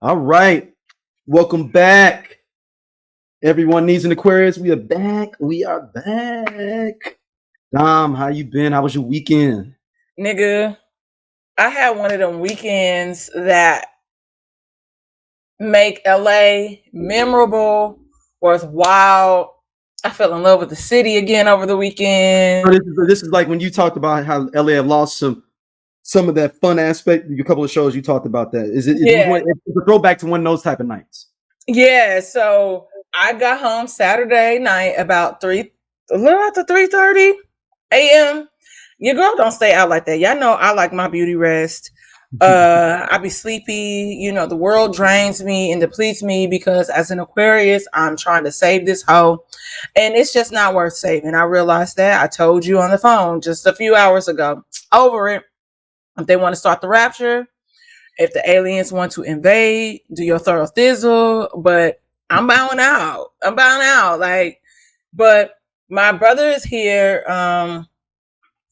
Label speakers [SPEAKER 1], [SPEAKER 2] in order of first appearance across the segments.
[SPEAKER 1] All right. Welcome back. Everyone needs an Aquarius. We are back. We are back. Dom, how you been? How was your weekend?
[SPEAKER 2] Nigga, I had one of them weekends that make LA memorable, worthwhile. I fell in love with the city again over the weekend.
[SPEAKER 1] This is like when you talked about how LA have lost some of that fun aspect. A couple of shows you talked about that. It's a throwback to one of those type of nights.
[SPEAKER 2] Yeah, so I got home Saturday night about a little after 3:30 a.m. Your girl don't stay out like that. Y'all know I like my beauty rest. I be sleepy. The world drains me and depletes me because as an Aquarius, I'm trying to save this hoe. And it's just not worth saving. I realized that. I told you on the phone just a few hours ago. Over it. If they want to start the rapture, if the aliens want to invade, do your thorough thizzle. But I'm bowing out. But my brother is here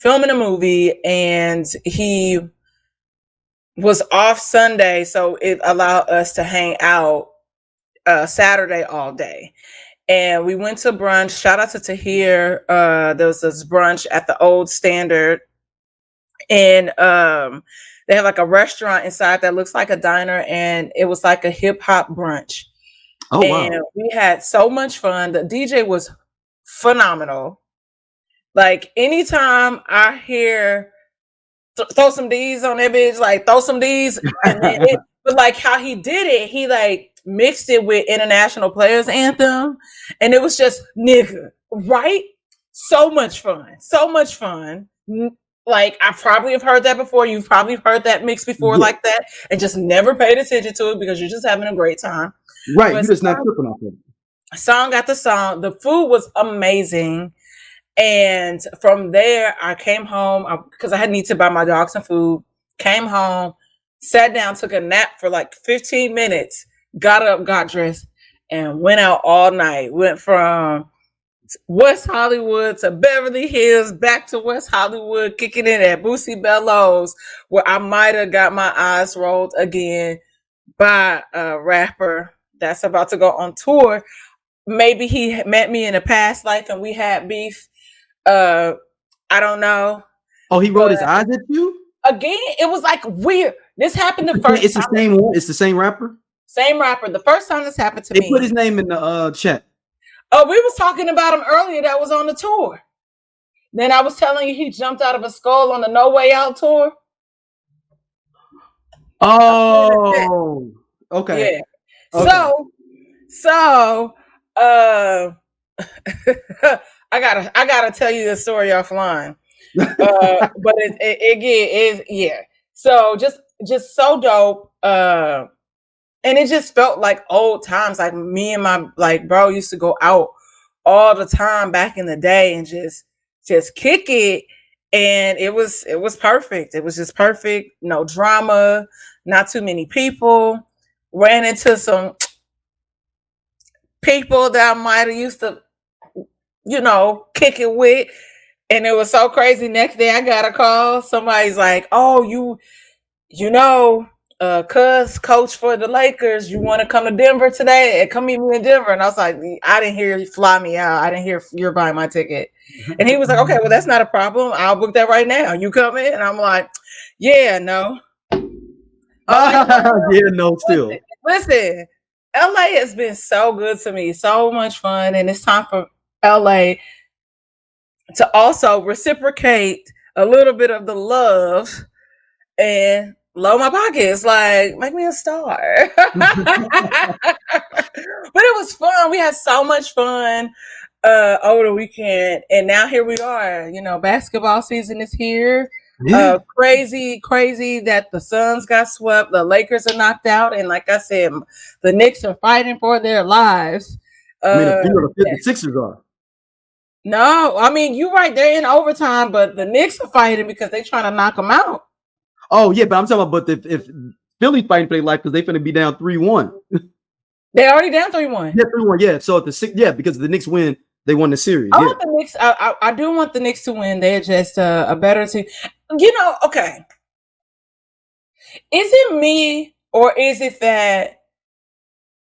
[SPEAKER 2] filming a movie, and he was off Sunday, so it allowed us to hang out Saturday all day. And we went to brunch. Shout out to Tahir. There was this brunch at the Old Standard. And they have like a restaurant inside that looks like a diner, and it was like a hip hop brunch.
[SPEAKER 1] Oh,
[SPEAKER 2] and
[SPEAKER 1] wow.
[SPEAKER 2] We had so much fun. The DJ was phenomenal. Like anytime I hear throw some D's on that bitch, like throw some D's, but like how he did it, he like mixed it with International Players Anthem, and it was just nigga, right? So much fun. Like I probably have heard that before. You've probably heard that mix before, like that, and just never paid attention to it because you're just having a great time.
[SPEAKER 1] Right, you're just not tripping off it.
[SPEAKER 2] Song got the song. The food was amazing. And from there, I came home because I had need to buy my dog some food. Came home, sat down, took a nap for like 15 minutes, got up, got dressed, and went out all night. Went from West Hollywood to Beverly Hills, back to West Hollywood, kicking it at Boosie Bellows, where I might have got my eyes rolled again by a rapper that's about to go on tour. Maybe he met me in a past life and we had beef. I don't know.
[SPEAKER 1] Oh, he rolled his eyes at you?
[SPEAKER 2] Again, it was like weird. This happened the first
[SPEAKER 1] time. It's the same one? It's the same rapper?
[SPEAKER 2] Same rapper. The first time this happened to me.
[SPEAKER 1] They put his name in the chat.
[SPEAKER 2] Oh, we was talking about him earlier that was on the tour. Then I was telling you he jumped out of a skull on the No Way Out tour.
[SPEAKER 1] Oh, okay.
[SPEAKER 2] Yeah. Okay. So I gotta tell you the story offline. But it yeah. So just so dope. And it just felt like old times. Like me and my bro used to go out all the time back in the day and just kick it. And it was perfect. It was just perfect. No drama, not too many people. Ran into some people that I might have used to, kick it with. And it was so crazy. Next day I got a call. Somebody's like, oh, cuz coach for the Lakers, you want to come to Denver today and come meet me in Denver? And I was like, I didn't hear you fly me out. I didn't hear you're buying my ticket. And he was like, okay, well, that's not a problem. I'll book that right now. You come in? And I'm like, yeah, no.
[SPEAKER 1] Yeah, no, still.
[SPEAKER 2] Listen, LA has been so good to me. So much fun. And it's time for LA to also reciprocate a little bit of the love and load my pockets, like make me a star. But it was fun. We had so much fun over the weekend, and now here we are. Basketball season is here. Yeah. Crazy that the Suns got swept, the Lakers are knocked out, and like I said, the Knicks are fighting for their lives.
[SPEAKER 1] The Sixers are.
[SPEAKER 2] No, I mean you're right. They're in overtime, but the Knicks are fighting because they're trying to knock them out.
[SPEAKER 1] Oh yeah, but I'm talking about if Philly fighting for their life because they're going to be down 3-1.
[SPEAKER 2] They're already down 3-1.
[SPEAKER 1] Yeah, 3-1. Yeah. So because the Knicks win, they won the series.
[SPEAKER 2] I want the Knicks. I do want the Knicks to win. They're just a better team. Okay. Is it me or is it that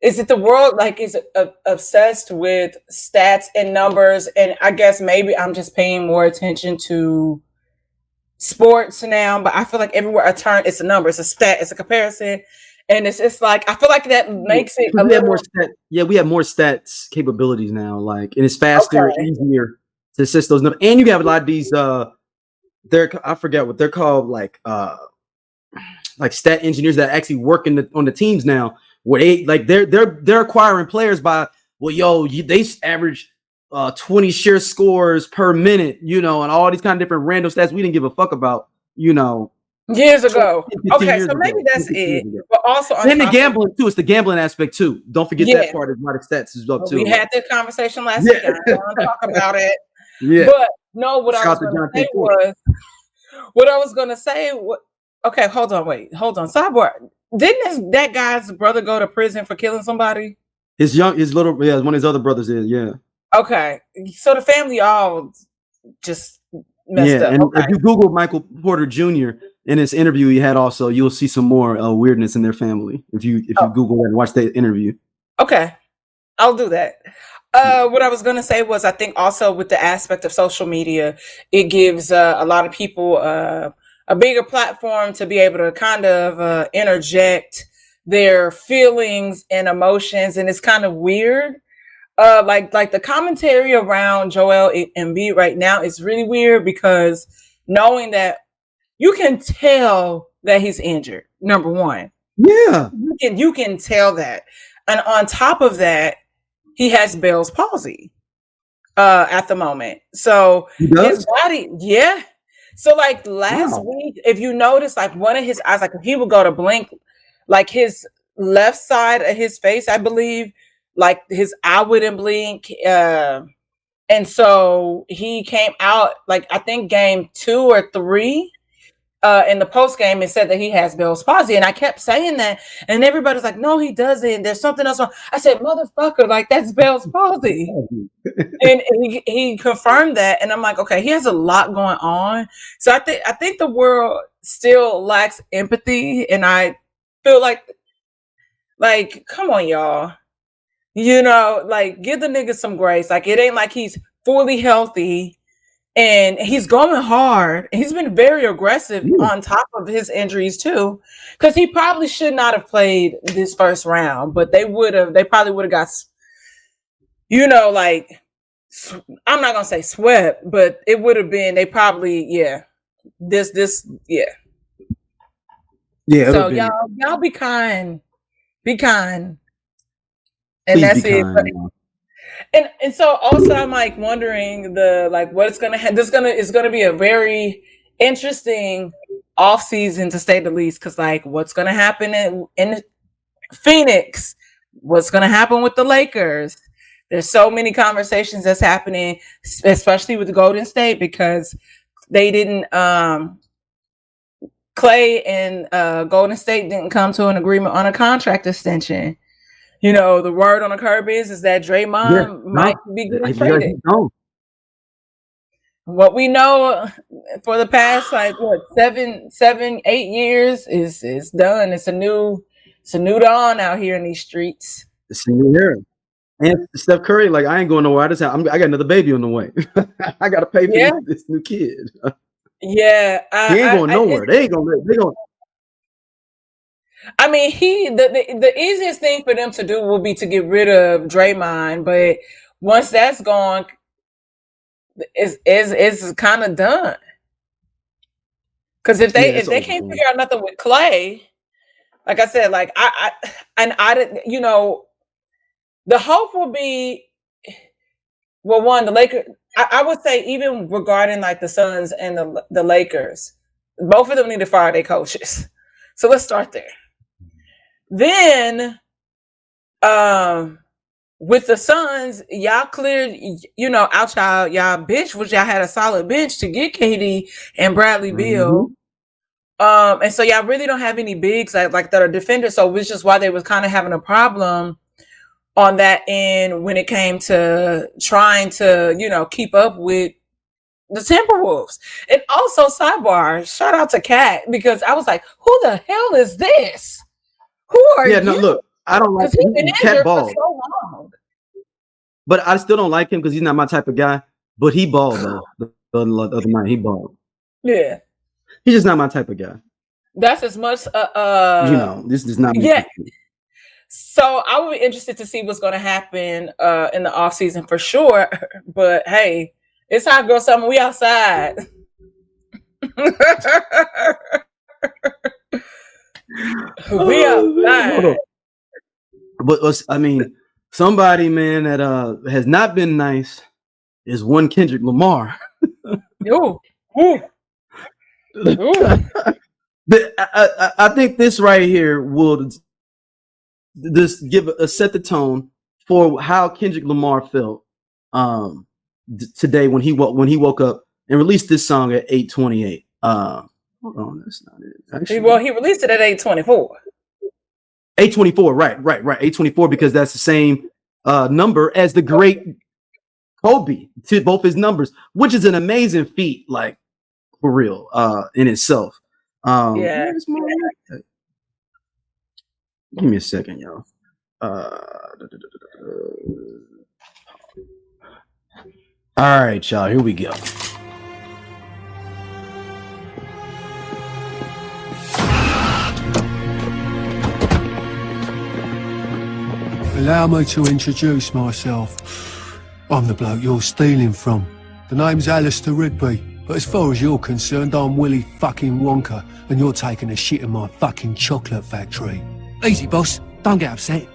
[SPEAKER 2] is it the world like is obsessed with stats and numbers? And I guess maybe I'm just paying more attention to sports now, but I feel like everywhere I turn, it's a number, it's a stat, it's a comparison, and it's like I feel like that makes it a
[SPEAKER 1] We have
[SPEAKER 2] little
[SPEAKER 1] more we have more stats capabilities now, like, and it's faster,
[SPEAKER 2] okay.
[SPEAKER 1] easier to assist those numbers. And you have a lot of these I forget what they're called, like stat engineers that actually work on the teams now, where they're acquiring players by, well, they average 20 share scores per minute, and all these kind of different random stats we didn't give a fuck about,
[SPEAKER 2] Years ago.
[SPEAKER 1] 15
[SPEAKER 2] Okay,
[SPEAKER 1] years
[SPEAKER 2] so maybe
[SPEAKER 1] ago,
[SPEAKER 2] that's
[SPEAKER 1] 15 years
[SPEAKER 2] it.
[SPEAKER 1] ago.
[SPEAKER 2] But also on
[SPEAKER 1] And the
[SPEAKER 2] top
[SPEAKER 1] gambling too. It's the gambling aspect too. Don't forget that
[SPEAKER 2] yeah,
[SPEAKER 1] part of my stats is up too.
[SPEAKER 2] we had this conversation last
[SPEAKER 1] Yeah.
[SPEAKER 2] week. I don't want to talk about it.
[SPEAKER 1] Yeah.
[SPEAKER 2] But no, what I
[SPEAKER 1] Shout
[SPEAKER 2] was
[SPEAKER 1] out to
[SPEAKER 2] going to
[SPEAKER 1] John
[SPEAKER 2] say
[SPEAKER 1] Ford.
[SPEAKER 2] was, what I was going to say, okay, hold on. Sidebar. Didn't that guy's brother go to prison for killing somebody?
[SPEAKER 1] His one of his other brothers is, yeah.
[SPEAKER 2] Okay, so the family all just messed up.
[SPEAKER 1] And
[SPEAKER 2] Okay.
[SPEAKER 1] if you Google Michael Porter Jr. in his interview he had also, you'll see some more weirdness in their family. If you Google that and watch that interview.
[SPEAKER 2] Okay, I'll do that. What I was going to say was, I think also with the aspect of social media, it gives a lot of people a bigger platform to be able to kind of interject their feelings and emotions, and it's kind of weird. Like the commentary around Joel Embiid right now is really weird, because knowing that you can tell that he's injured, number one.
[SPEAKER 1] Yeah.
[SPEAKER 2] You can tell that. And on top of that, he has Bell's palsy at the moment. So his body, yeah. So like last week, if you notice, like one of his eyes, like he would go to blink, like his left side of his face, I believe, like his eye wouldn't blink. And so he came out, like I think game 2 or 3 in the post game, and said that he has Bell's palsy. And I kept saying that, and everybody's like, no, he doesn't. There's something else wrong. I said, motherfucker, like that's Bell's palsy. and he confirmed that, and I'm like, okay, he has a lot going on. So I think the world still lacks empathy, and I feel like come on, y'all. Like give the nigga some grace. Like it ain't like he's fully healthy and he's going hard. He's been very aggressive on top of his injuries too, because he probably should not have played this first round, but they probably would have got, like, I'm not gonna say swept, but it would have been, they probably, yeah. So y'all be kind. Be kind. And
[SPEAKER 1] please
[SPEAKER 2] that's it. And so also I'm like wondering what it's gonna it's gonna be a very interesting off season, to say the least, because like what's gonna happen in Phoenix, what's gonna happen with the Lakers. There's so many conversations that's happening, especially with Golden State, because they didn't Clay and Golden State didn't come to an agreement on a contract extension. The word on the curb is that Draymond might be getting traded. What we know for the past 7, 8 years is done. It's a new dawn out here in these streets.
[SPEAKER 1] It's a new era. And Steph Curry, like, I ain't going nowhere. I got another baby on the way. I got to pay for this new kid.
[SPEAKER 2] Yeah,
[SPEAKER 1] he ain't going nowhere. They going.
[SPEAKER 2] I mean, the easiest thing for them to do will be to get rid of Draymond, but once that's gone, it's kind of done. Because if they can't figure out nothing with Clay, like I said, like I didn't, the hope will be, well, one, the Lakers. I would say, even regarding like the Suns and the Lakers, both of them need to fire their coaches. So let's start there. Then, with the Suns, y'all cleared, out y'all bench, which y'all had a solid bench to get KD and Bradley Beal. And so y'all really don't have any bigs like that are defenders. So which is why they was kind of having a problem on that end when it came to trying to, keep up with the Timberwolves. And also, sidebar, shout out to Kat, because I was like, who the hell is this? Who are you?
[SPEAKER 1] No, look, I don't like
[SPEAKER 2] because he's been
[SPEAKER 1] Cat
[SPEAKER 2] injured for
[SPEAKER 1] ball,
[SPEAKER 2] so long.
[SPEAKER 1] but I still don't like him because he's not my type of guy. But he balled though. The other night he balled.
[SPEAKER 2] Yeah,
[SPEAKER 1] He's just not my type of guy.
[SPEAKER 2] that's as much.
[SPEAKER 1] This is not.
[SPEAKER 2] Yeah. So I would be interested to see what's going to happen in the off season for sure. But hey, it's hot girl summer. We outside. We outside.
[SPEAKER 1] But I mean, somebody, man, that has not been nice is one Kendrick Lamar.
[SPEAKER 2] Ooh. Ooh. Ooh.
[SPEAKER 1] I think this right here will just set the tone for how Kendrick Lamar felt today when he woke up and released this song at 8:28. Hold on, that's not it. Actually,
[SPEAKER 2] Well, he released it at 8:24.
[SPEAKER 1] 8:24, right. 8:24 because that's the same number as the great Kobe to both his numbers, which is an amazing feat, like for real, in itself.
[SPEAKER 2] Yeah.
[SPEAKER 1] Give me a second, y'all. All right, y'all. Here we go.
[SPEAKER 3] Allow me to introduce myself. I'm the bloke you're stealing from. The name's Alistair Rigby, but as far as you're concerned, I'm Willy fucking Wonka, and you're taking a shit in my fucking chocolate factory. Easy, boss. Don't get upset.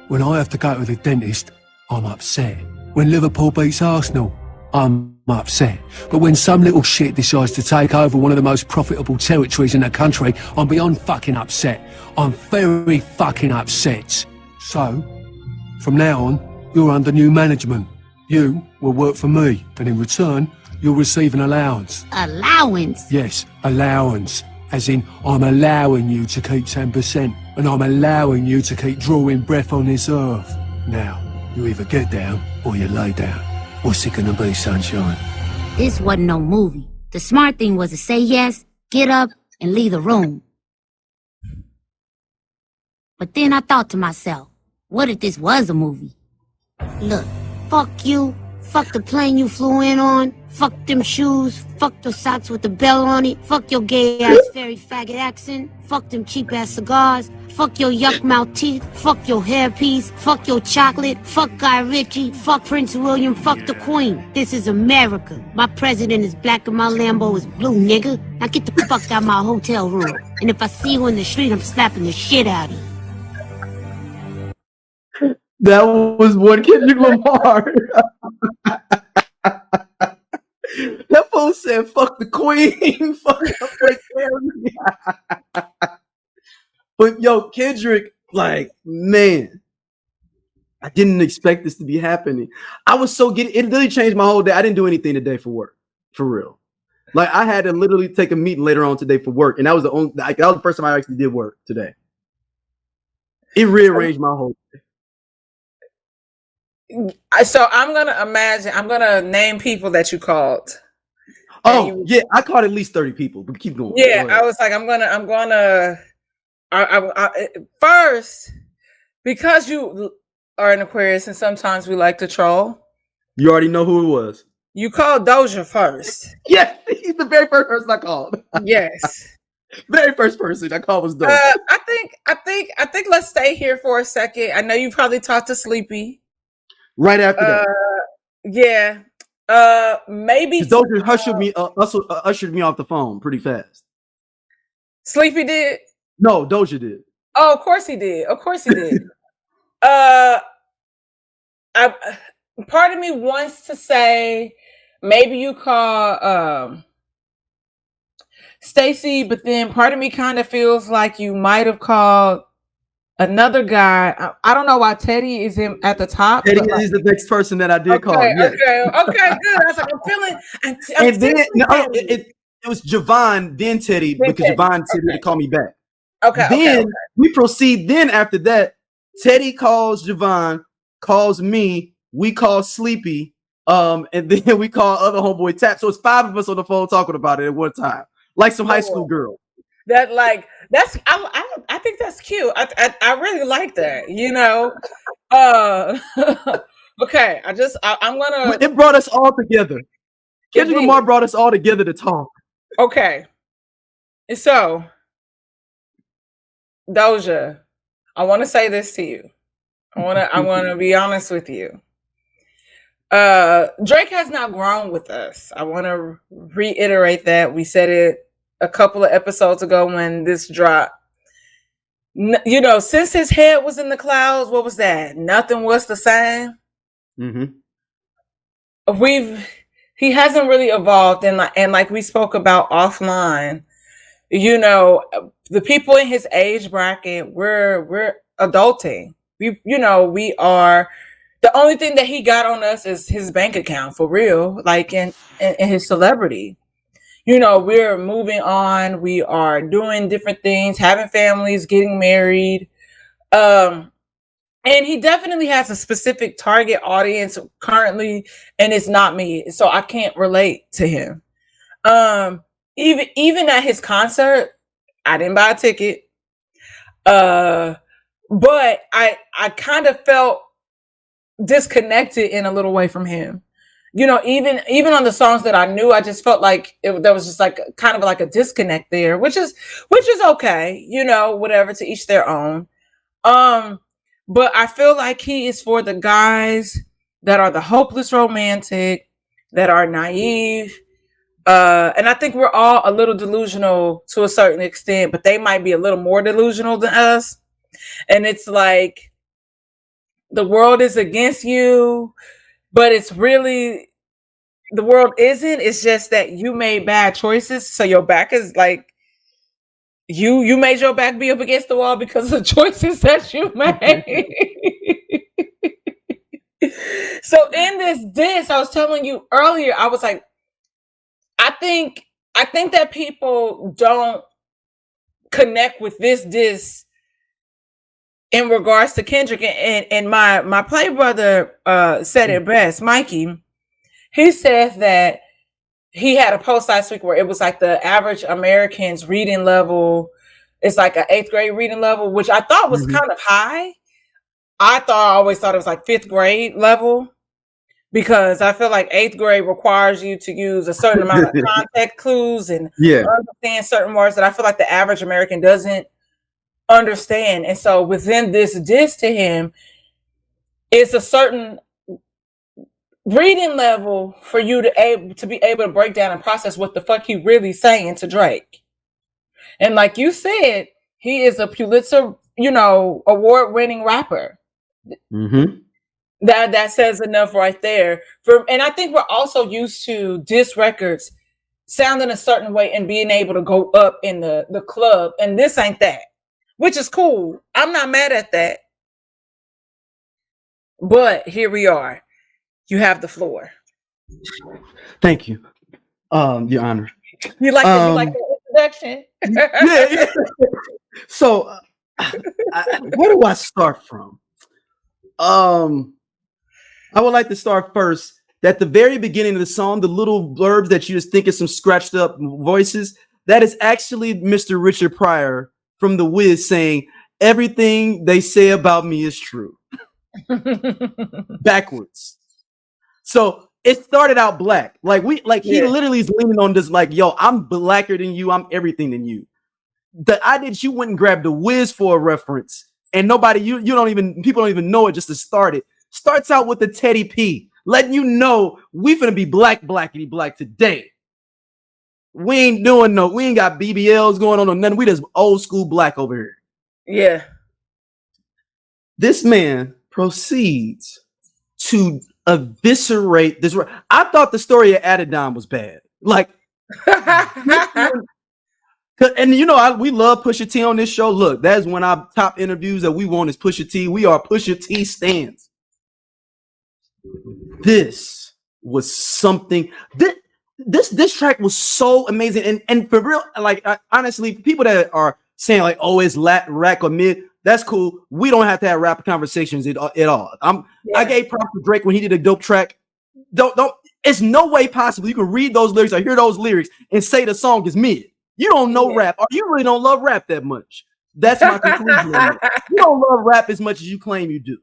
[SPEAKER 3] When I have to go to the dentist, I'm upset. When Liverpool beats Arsenal, I'm upset. But when some little shit decides to take over one of the most profitable territories in the country, I'm beyond fucking upset. I'm very fucking upset. So, from now on, you're under new management. You will work for me, and in return, you'll receive an allowance.
[SPEAKER 4] Allowance?
[SPEAKER 3] Yes, allowance. As in, I'm allowing you to keep 10%, and I'm allowing you to keep drawing breath on this earth. Now, you either get down, or you lay down. What's it gonna be, sunshine?
[SPEAKER 4] This wasn't no movie. The smart thing was to say yes, get up, and leave the room. But then I thought to myself, what if this was a movie? Look, fuck you, fuck the plane you flew in on, fuck them shoes, fuck those socks with the bell on it, fuck your gay-ass fairy faggot accent, fuck them cheap-ass cigars, fuck your yuck-mouth teeth, fuck your hairpiece, fuck your chocolate, fuck Guy Ritchie, fuck Prince William, fuck the Queen. This is America. My president is black and my Lambo is blue, nigga. Now get the fuck out my hotel room. And if I see you in the street, I'm slapping the shit out of you.
[SPEAKER 1] That was one Kendrick Lamar. That fool said, fuck the Queen. Fuck the But yo, Kendrick, like, man, I didn't expect this to be happening. I was so giddy. It really changed my whole day. I didn't do anything today for work, for real. Like, I had to literally take a meeting later on today for work, and that was the first time I actually did work today. It rearranged my whole day.
[SPEAKER 2] So I'm gonna name people that you called.
[SPEAKER 1] Oh, yeah, I called at least 30 people, but keep going.
[SPEAKER 2] Yeah, I was like, first, because you are an Aquarius and sometimes we like to troll.
[SPEAKER 1] You already know who it was.
[SPEAKER 2] You called Doja first.
[SPEAKER 1] Yes, he's the very first person I called.
[SPEAKER 2] Yes.
[SPEAKER 1] Very first person I called was Doja.
[SPEAKER 2] I think let's stay here for a second. I know you probably talked to Sleepy.
[SPEAKER 1] Right after that.
[SPEAKER 2] Yeah. Maybe
[SPEAKER 1] Doja ushered me off the phone pretty fast.
[SPEAKER 2] Sleepy did?
[SPEAKER 1] No, Doja did.
[SPEAKER 2] Oh, of course he did. Part of me wants to say maybe you call Stacy, but then part of me kind of feels like you might have called another guy. I don't know why Teddy is in at the top.
[SPEAKER 1] Teddy is the next person that I did call. Yes.
[SPEAKER 2] Okay, good. I was like, I'm feeling.
[SPEAKER 1] And then it was Javon, then Teddy, because Javon said to call me back.
[SPEAKER 2] Okay.
[SPEAKER 1] We proceed. Then after that, Teddy calls Javon, calls me. We call Sleepy, and then we call other homeboy Tap. So it's 5 of us on the phone talking about it at one time, like some high school girl.
[SPEAKER 2] I think that's cute. I I like that, okay, I'm gonna
[SPEAKER 1] It brought us all together. Kendrick
[SPEAKER 2] did.
[SPEAKER 1] Lamar brought us all together to talk.
[SPEAKER 2] Okay. So, Doja, I want to say this to you. I want to be honest with you. Drake has not grown with us. I want to reiterate that. We said it a couple of episodes ago when this dropped. Since his head was in the clouds, what was that? Nothing was the same. He hasn't really evolved, and like we spoke about offline, the people in his age bracket, we're adulting. We are. The only thing that he got on us is his bank account, for real, like in his celebrity. We're moving on. We are doing different things, having families, getting married. And he definitely has a specific target audience currently, and it's not me. So I can't relate to him. Even at his concert, I didn't buy a ticket. But I kind of felt disconnected in a little way from him. Even on the songs that I knew, I just felt like there was just like kind of like a disconnect there, which is okay, whatever, to each their own. But I feel like he is for the guys that are the hopeless romantic, that are naive. And I think we're all a little delusional to a certain extent, but they might be a little more delusional than us. And it's like, the world is against you, but it's really, the world isn't. It's just that you made bad choices. So your back is like, you made your back be up against the wall because of the choices that you made. So in this diss, I was telling you earlier, I was like, I think that people don't connect with this diss in regards to Kendrick, and my play brother said it best, Mikey. He says that he had a post last week where it was like the average American's reading level. It's like an 8th grade reading level, which I thought was kind of high. I always thought it was like 5th grade level, because I feel like 8th grade requires you to use a certain amount of context clues and understand certain words that I feel like the average American doesn't understand. And so within this diss to him, it's a certain reading level for you to be able to break down and process what the fuck he really saying to Drake. And like you said, he is a Pulitzer, award-winning rapper. That says enough right there. And I think we're also used to diss records sounding a certain way and being able to go up in the club, and this ain't that. Which is cool. I'm not mad at that. But here we are. You have the floor.
[SPEAKER 1] Thank you, Your Honor.
[SPEAKER 2] You like the introduction?
[SPEAKER 1] Yeah. So, where do I start from? I would like to start first. At the very beginning of the song, the little blurbs that you just think is some scratched up voices, that is actually Mr. Richard Pryor from The Wiz saying, "Everything they say about me is true." Backwards. So it started out black. He literally is leaning on this, like, yo, I'm blacker than you, I'm everything than you. The idea that you went and grabbed The Wiz for a reference, and nobody, people don't even know it just to start it. Starts out with the Teddy P, letting you know we finna be blackity black today. We ain't got BBLs going on or nothing. We just old school black over here.
[SPEAKER 2] Yeah.
[SPEAKER 1] This man proceeds to eviscerate this. I thought the story of Adidon was bad. Like, and we love Pusha T on this show. Look, that's one of our top interviews that we want is Pusha T. We are Pusha T stans. This was something. This track was so amazing, and for real, like, honestly, people that are saying like, "Oh, it's rack or mid," that's cool. We don't have to have rap conversations at all. I gave props to Drake when he did a dope track. Don't. It's no way possible you can read those lyrics or hear those lyrics and say the song is mid. You don't know rap, or you really don't love rap that much. That's my conclusion on it. You don't love rap as much as you claim you do.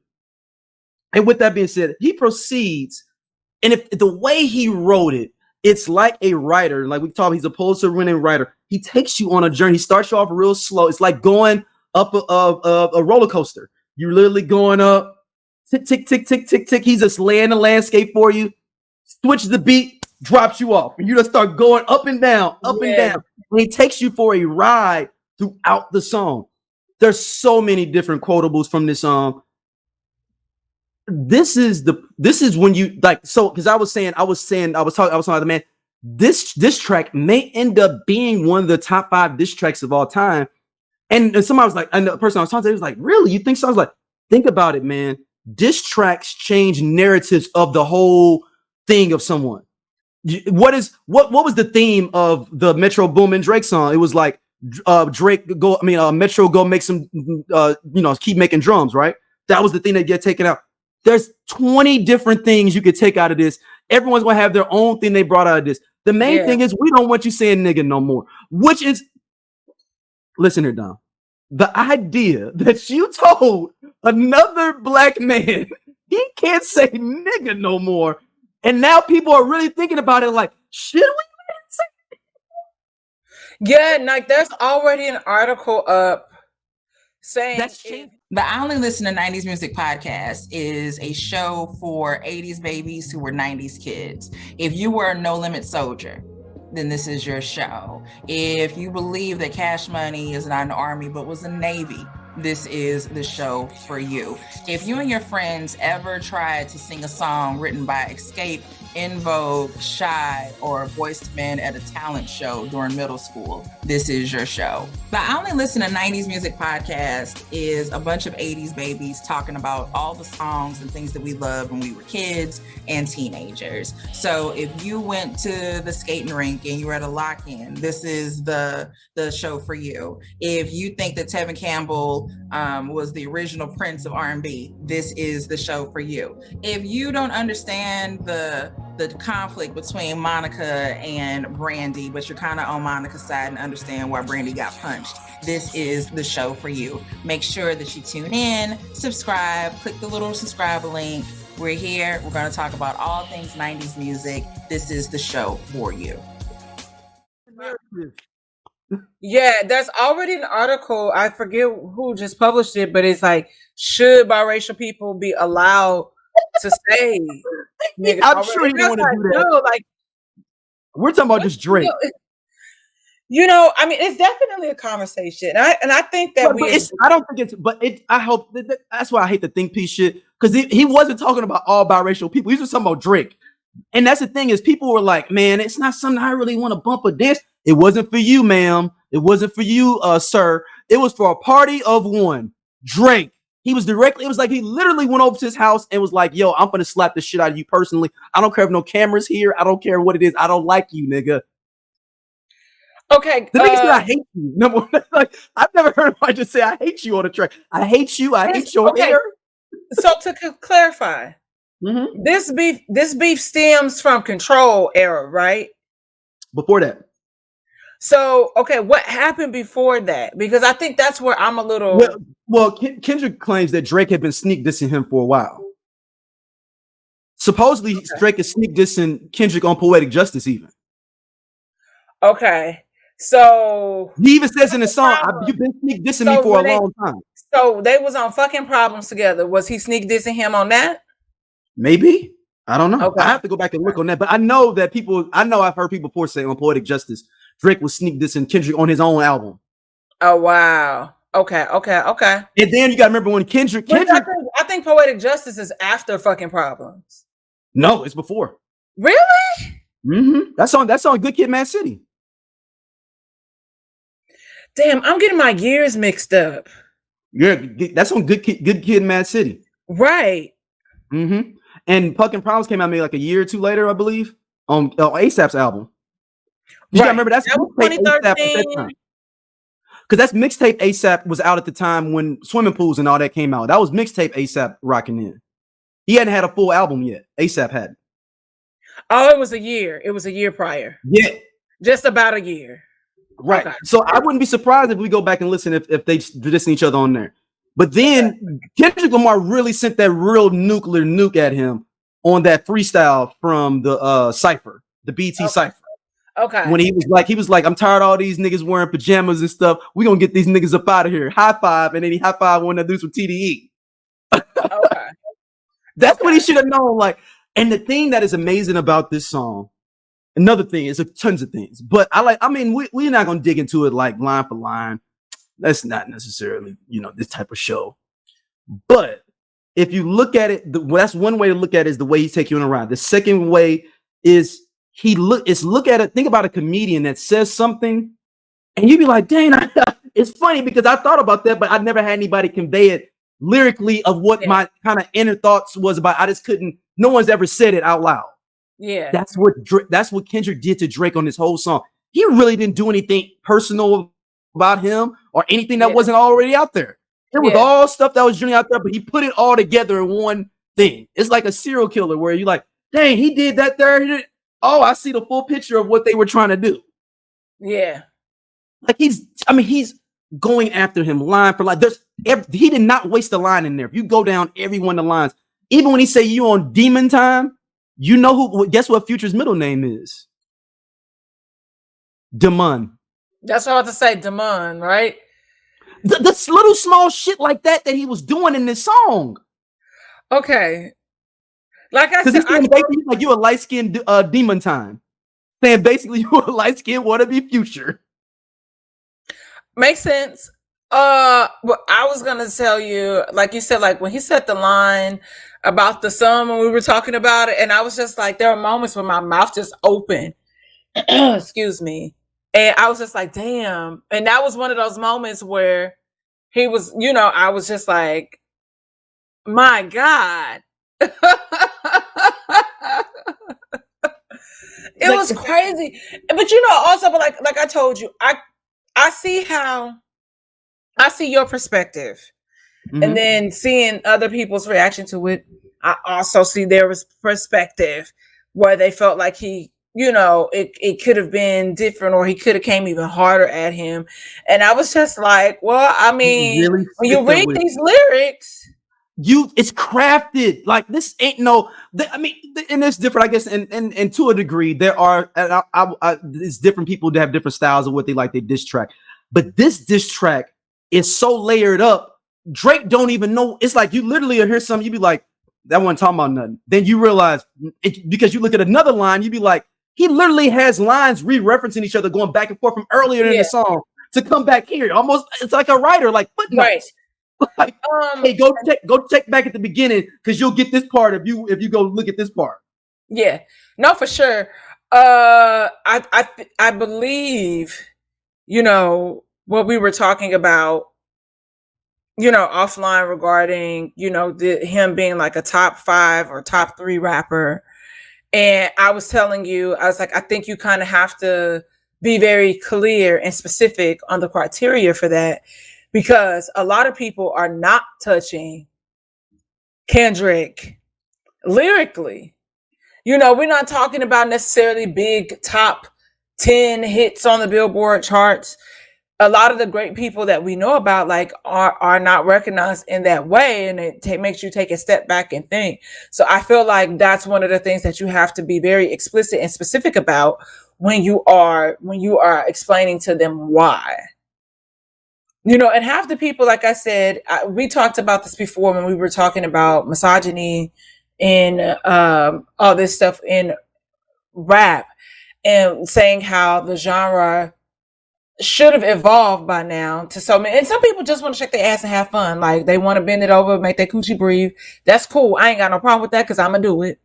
[SPEAKER 1] And with that being said, he proceeds, and if the way he wrote it, it's like a writer, like we talked, he's a Pulitzer-winning writer. He takes you on a journey. He starts you off real slow. It's like going up a roller coaster. You're literally going up, tick, tick, tick, tick, tick, tick. He's just laying the landscape for you, switches the beat, drops you off. And you just start going up and down, up and down. And he takes you for a ride throughout the song. There's so many different quotables from this song. This is when you like, so because I was talking to the man. This track may end up being one of the top 5 diss tracks of all time. And somebody was like, and the person I was talking to was like, really? You think so? I was like, think about it, man. Diss tracks change narratives of the whole thing of someone. What was the theme of the Metro Boomin Drake song? It was like Metro go make some keep making drums, right? That was the thing that get taken out. There's 20 different things you could take out of this. Everyone's gonna have their own thing they brought out of this. The main thing is we don't want you saying nigga no more, which is, listen here, Dom. The idea that you told another black man he can't say nigga no more, and now people are really thinking about it like, should we say?
[SPEAKER 2] Yeah, like there's already an article up saying
[SPEAKER 1] That's
[SPEAKER 5] the I Only Listen to 90s Music podcast is a show for 80s babies who were 90s kids. If you were a No Limit soldier, then this is your show. If you believe that Cash Money is not an army but was a Navy, this is the show for you. If you and your friends ever tried to sing a song written by Escape, In Vogue, Shy, or Boyz II Men at a talent show during middle school, this is your show. The I Only Listen to 90s Music podcast is a bunch of 80s babies talking about all the songs and things that we loved when we were kids and teenagers. So if you went to the skating rink and you were at a lock-in, this is the show for you. If you think that Tevin Campbell was the original Prince of R&B, this is the show for you. If you don't understand the conflict between Monica and Brandy, but you're kind of on Monica's side and understand why Brandy got punched, this is the show for you. Make sure that you tune in, subscribe, click the little subscribe link. We're here. We're going to talk about all things 90s music. This is the show for you.
[SPEAKER 2] Yeah, there's already an article. I forget who just published it, but it's like, should biracial people be allowed to say nigga?
[SPEAKER 1] I'm sure you want to do that.
[SPEAKER 2] No, like,
[SPEAKER 1] we're talking about just Drake.
[SPEAKER 2] I mean, it's definitely a conversation. And I think that
[SPEAKER 1] I hope that's why I hate the think piece shit, because he wasn't talking about all biracial people. He was just talking about Drake. And that's the thing, is people were like, man, it's not something I really want to bump or dance. It wasn't for you, ma'am. It wasn't for you, sir. It was for a party of one. Drake. It was like he literally went over to his house and was like, yo, I'm gonna slap the shit out of you personally. I don't care if no cameras here. I don't care what it is. I don't like you, nigga.
[SPEAKER 2] Okay.
[SPEAKER 1] The nigga said, I hate you. Number one, like, I've never heard anybody just say, I hate you on the track. I hate you. I hate your hair.
[SPEAKER 2] So to clarify, this beef stems from Control era, right?
[SPEAKER 1] Before that.
[SPEAKER 2] So, okay, what happened before that? Because I think that's where I'm a little...
[SPEAKER 1] Well, Kendrick claims that Drake had been sneak dissing him for a while. Supposedly, Drake is sneak dissing Kendrick on Poetic Justice even.
[SPEAKER 2] Okay, so...
[SPEAKER 1] He even says in the song, you've been sneak dissing me for a long time.
[SPEAKER 2] So they was on Fucking Problems together. Was he sneak dissing him on that?
[SPEAKER 1] Maybe. I don't know.
[SPEAKER 2] Okay.
[SPEAKER 1] I have to go back and look on that. But I know that I've heard people before say on Poetic Justice, Drake was sneak dissing Kendrick on his own album.
[SPEAKER 2] Oh, wow. Okay.
[SPEAKER 1] And then you got to remember when Kendrick...
[SPEAKER 2] I think Poetic Justice is after Fucking Problems.
[SPEAKER 1] No, it's before.
[SPEAKER 2] Really?
[SPEAKER 1] Mm-hmm. That's on Good Kid, Mad City.
[SPEAKER 2] Damn, I'm getting my years mixed up.
[SPEAKER 1] Yeah, that's on Good Kid, Mad City.
[SPEAKER 2] Right.
[SPEAKER 1] Mm-hmm. And Fucking Problems came out maybe like a year or two later, I believe, on ASAP's album. You gotta remember that was 2013. Because that's mixtape ASAP was out at the time when Swimming Pools and all that came out. That was mixtape ASAP rocking in. He hadn't had a full album yet. ASAP had.
[SPEAKER 2] Oh, it was a year. It was a year prior.
[SPEAKER 1] Yeah.
[SPEAKER 2] Just about a year.
[SPEAKER 1] Right.
[SPEAKER 2] Okay.
[SPEAKER 1] So I wouldn't be surprised if we go back and listen if they dissing each other on there. But then Kendrick Lamar really sent that real nuclear nuke at him on that freestyle from the Cypher, the BT Cypher.
[SPEAKER 2] Okay.
[SPEAKER 1] When he was like, I'm tired of all these niggas wearing pajamas and stuff. We gonna get these niggas up out of here. High five, and then he high five one of the dudes from TDE.
[SPEAKER 2] Okay.
[SPEAKER 1] That's what he should have known. Like, and the thing that is amazing about this song, another thing is tons of things, but we're not gonna dig into it like line for line. That's not necessarily, this type of show. But if you look at it, that's one way to look at it is the way he take you on a ride. The second way is look at it. Think about a comedian that says something, and you be like, "Dang, it's funny because I thought about that, but I never had anybody convey it lyrically of what my kind of inner thoughts was about. I just couldn't. No one's ever said it out loud.
[SPEAKER 2] Yeah,
[SPEAKER 1] that's what Kendrick did to Drake on this whole song. He really didn't do anything personal about him or anything that wasn't already out there. It was all stuff that was generally out there, but he put it all together in one thing. It's like a serial killer where you're like, dang, he did that there. He did. Oh, I see the full picture of what they were trying to do.
[SPEAKER 2] Yeah.
[SPEAKER 1] Like he's going after him line for line. He did not waste a line in there. If you go down every one of the lines, even when he say you on demon time, you know guess what Future's middle name is? Demon.
[SPEAKER 2] That's what I was to say, Demon, right?
[SPEAKER 1] The little small shit like that he was doing in this song.
[SPEAKER 2] Okay. Like I said,
[SPEAKER 1] basically like you a light-skinned demon time. Saying basically you a light-skinned wannabe Future.
[SPEAKER 2] Makes sense. Well, I was gonna tell you, like you said, like when he said the line about the sun when we were talking about it, and I was just like, there are moments when my mouth just opened. Excuse me. And I was just like, damn. And that was one of those moments where he was, I was just like, my God. It was crazy. But also, but like I told you, I see your perspective. Mm-hmm. And then seeing other people's reaction to it, I also see their perspective where they felt like he, it could have been different, or he could have came even harder at him. And I was just like, well, I mean, really when you read these lyrics,
[SPEAKER 1] it's crafted. Like this ain't and it's different, I guess. And to a degree, there are, it's different people that have different styles of what they like their diss track. But this diss track is so layered up. Drake don't even know. It's like you literally hear something, you be like, that wasn't talking about nothing. Then you realize because you look at another line, you be like, he literally has lines re-referencing each other, going back and forth from earlier in the song to come back here. Almost, it's like a writer, like footnotes. Right. Like, hey, go check back at the beginning because you'll get this part if you go look at this part.
[SPEAKER 2] Yeah, no, for sure. I believe, what we were talking about, offline regarding, him being like a top 5 or top 3 rapper. And I was telling you, I was like, I think you kind of have to be very clear and specific on the criteria for that, because a lot of people are not touching Kendrick lyrically. We're not talking about necessarily big top 10 hits on the Billboard charts. A lot of the great people that we know about, like, are not recognized in that way, and it makes you take a step back and think. So I feel like that's one of the things that you have to be very explicit and specific about when you are explaining to them why. And half the people, like I said, we talked about this before when we were talking about misogyny and all this stuff in rap, and saying how the genre should have evolved by now to so many. And some people just want to shake their ass and have fun. Like, they want to bend it over, make their coochie breathe. That's cool. I ain't got no problem with that because I'm going to do it.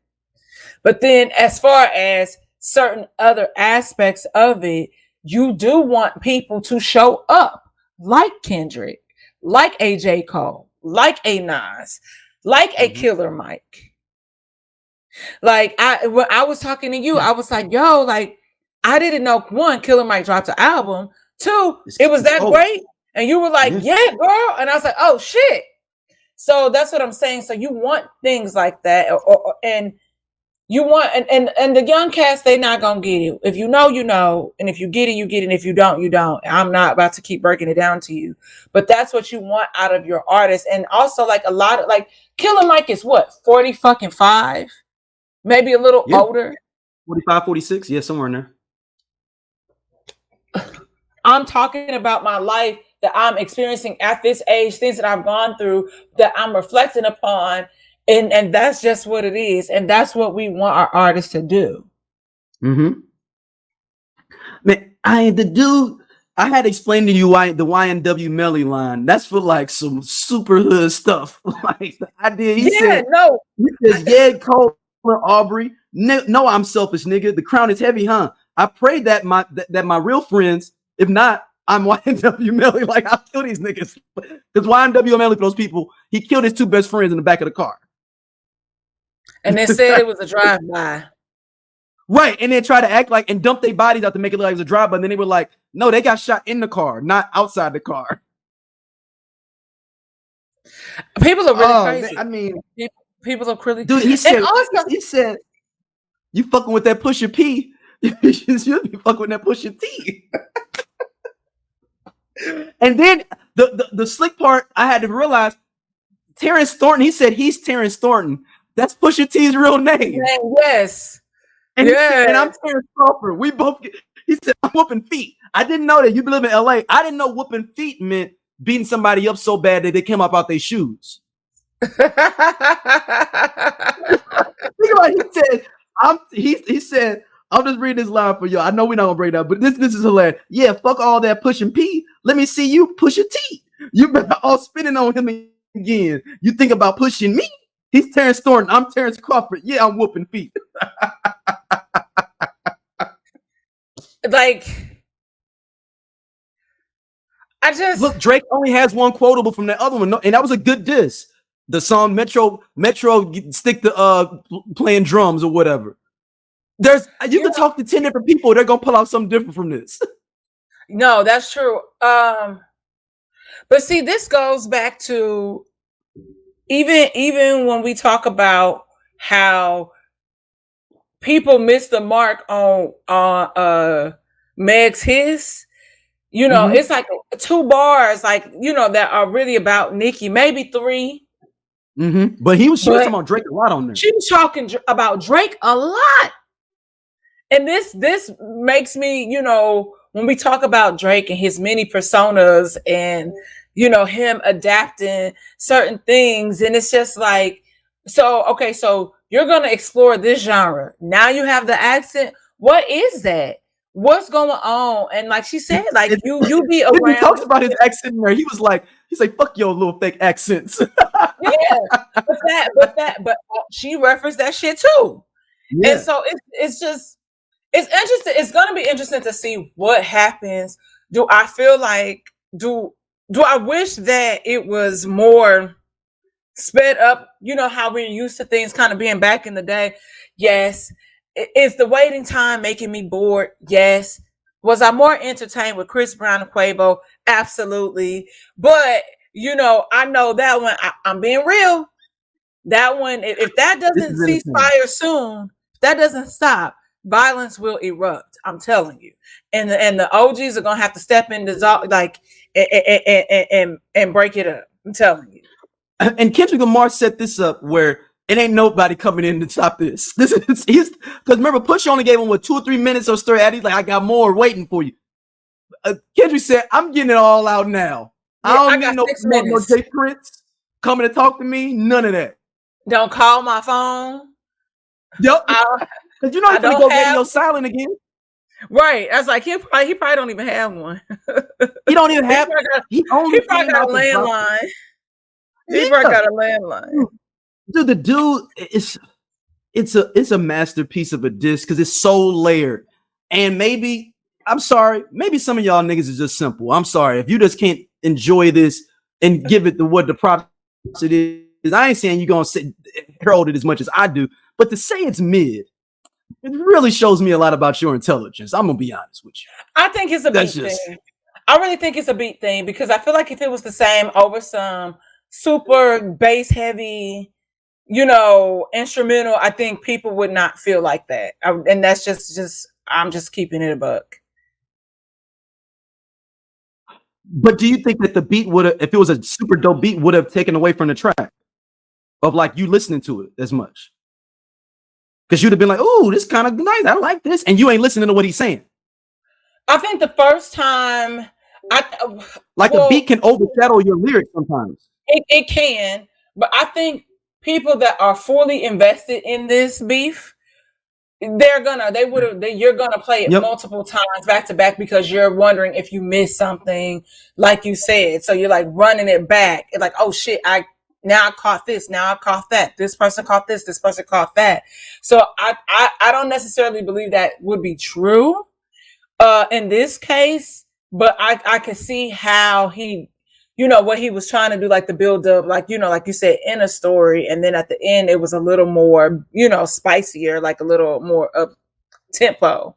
[SPEAKER 2] But then as far as certain other aspects of it, you do want people to show up like Kendrick, like a J. Cole, like a Nas, like a Killer Mike. Like, when I was talking to you, I was like, yo, like, I didn't know, 1, Killer Mike dropped an album. 2, it was that great. And you were like, yeah, girl. And I was like, oh, shit. So that's what I'm saying. So you want things like that. And You want and the young cats, they not gonna get it. If you know, you know, and if you get it, you get it. And if you don't, you don't. I'm not about to keep breaking it down to you, but that's what you want out of your artist. And also, like a lot of like Killer Mike is what 40 fucking 5, maybe a little older.
[SPEAKER 1] 45, 46, yeah, somewhere in there.
[SPEAKER 2] I'm talking about my life that I'm experiencing at this age, things that I've gone through that I'm reflecting upon. And that's just what it is. And that's what we want our artists to do.
[SPEAKER 1] Mm-hmm. Man, I had explained to you why the YNW Melly line. That's for like some super hood stuff. Like the idea he says, yeah, Cole, Aubrey. No, I'm selfish, nigga. The crown is heavy, huh? I pray that my real friends, if not, I'm YNW Melly. Like, I'll kill these niggas. Because YNW Melly, for those people, he killed his 2 best friends in the back of the car.
[SPEAKER 2] And they said it was a drive-by.
[SPEAKER 1] Right. And they try to act like and dump their bodies out to make it look like it was a drive-by. And then they were like, no, they got shot in the car, not outside the car.
[SPEAKER 2] People are really crazy.
[SPEAKER 1] Man, I mean,
[SPEAKER 2] people are really.
[SPEAKER 1] Dude, he said, you fucking with that Pusha P. You should be fucking with that Pusha T. And then the slick part I had to realize, Terrence Thornton, he said he's Terrence Thornton. That's Pusha T's real name.
[SPEAKER 2] Yes.
[SPEAKER 1] And, said, and I'm Terrence Crawford. We both he said, I'm whooping feet. I didn't know that. You live in LA. I didn't know whooping feet meant beating somebody up so bad that they came up out their shoes. Think about it. He said, I'll just read this line for y'all. I know we're not gonna break down, but this is hilarious. Yeah, fuck all that pushing P. Let me see you push a T. You better all spinning on him again. You think about pushing me? He's Terrence Thornton. I'm Terrence Crawford. Yeah, I'm whooping feet.
[SPEAKER 2] Like, I just
[SPEAKER 1] look. Drake only has one quotable from the other one, and that was a good diss. The song Metro stick to playing drums or whatever. You can talk to 10 different people. They're gonna pull out something different from this.
[SPEAKER 2] No, that's true. But see, this goes back to even when we talk about how people miss the mark on Meg's His. You know, it's like 2 bars, like, you know, that are really about Nicki, maybe 3.
[SPEAKER 1] But she was talking about Drake a lot on there.
[SPEAKER 2] She was talking about Drake a lot. And this makes me, you know, when we talk about Drake and his many personas and, you know, him adapting certain things. And it's just like, so you're going to explore this genre. Now you have the accent. What is that? What's going on? And like she said, like you be around.
[SPEAKER 1] He talks about his accent there. He's like, fuck your little fake accents.
[SPEAKER 2] Yeah, but she referenced that shit too. Yeah. And so it's interesting. It's going to be interesting to see what happens. Do I feel like, do I wish that it was more sped up? You know how we're used to things kind of being back in the day. Yes. Is the waiting time making me bored? Yes. Was I more entertained with Chris Brown and Quavo? Absolutely. But, you know, I know that one, I'm being real. That one, if that doesn't cease fire soon, if that doesn't stop, violence will erupt. I'm telling you. And the OGs are going to have to step in like and break it up. I'm telling you.
[SPEAKER 1] And Kendrick Lamar set this up where it ain't nobody coming in to stop this. Because remember, Push only gave him 2 or 3 minutes of story. He's like, I got more waiting for you. Kendrick said, I'm getting it all out now. Yeah, I don't need no Jay Prince coming to talk to me. None of that.
[SPEAKER 2] Don't call my phone.
[SPEAKER 1] Yep. Because you know he's gonna go radio silent again.
[SPEAKER 2] Right. I was like, he probably don't even have one.
[SPEAKER 1] He don't even have.
[SPEAKER 2] He probably got a landline. He probably got a landline.
[SPEAKER 1] Dude, the dude it's a masterpiece of a disc because it's so layered. And maybe I'm sorry, maybe some of y'all niggas is just simple. I'm sorry if you just can't enjoy this and give it what the props it is. I ain't saying you're gonna herald it as much as I do, but to say it's mid, it really shows me a lot about your intelligence. I'm gonna be honest with you.
[SPEAKER 2] I think it's a beat thing. I really think it's a beat thing because I feel like if it was the same over some super bass heavy instrumental, I think people would not feel like that. And that's just I'm just keeping it a buck.
[SPEAKER 1] But do you think that the beat would have, if it was a super dope beat, would have taken away from the track of like you listening to it as much? Because you'd have been like, "Oh, this kind of nice. I like this," and you ain't listening to what he's saying.
[SPEAKER 2] I think the first time,
[SPEAKER 1] a beat can overshadow your lyrics sometimes.
[SPEAKER 2] It can, but I think people that are fully invested in this beef, you're gonna play it multiple times back to back because you're wondering if you missed something, like you said. So you're like running it back. It's like, oh shit, I caught this, now I caught that. This person caught this person caught that. So I don't necessarily believe that would be true in this case, but I can see how he, what he was trying to do, like the build up, like, like you said, in a story. And then at the end, it was a little more, spicier, like a little more up tempo.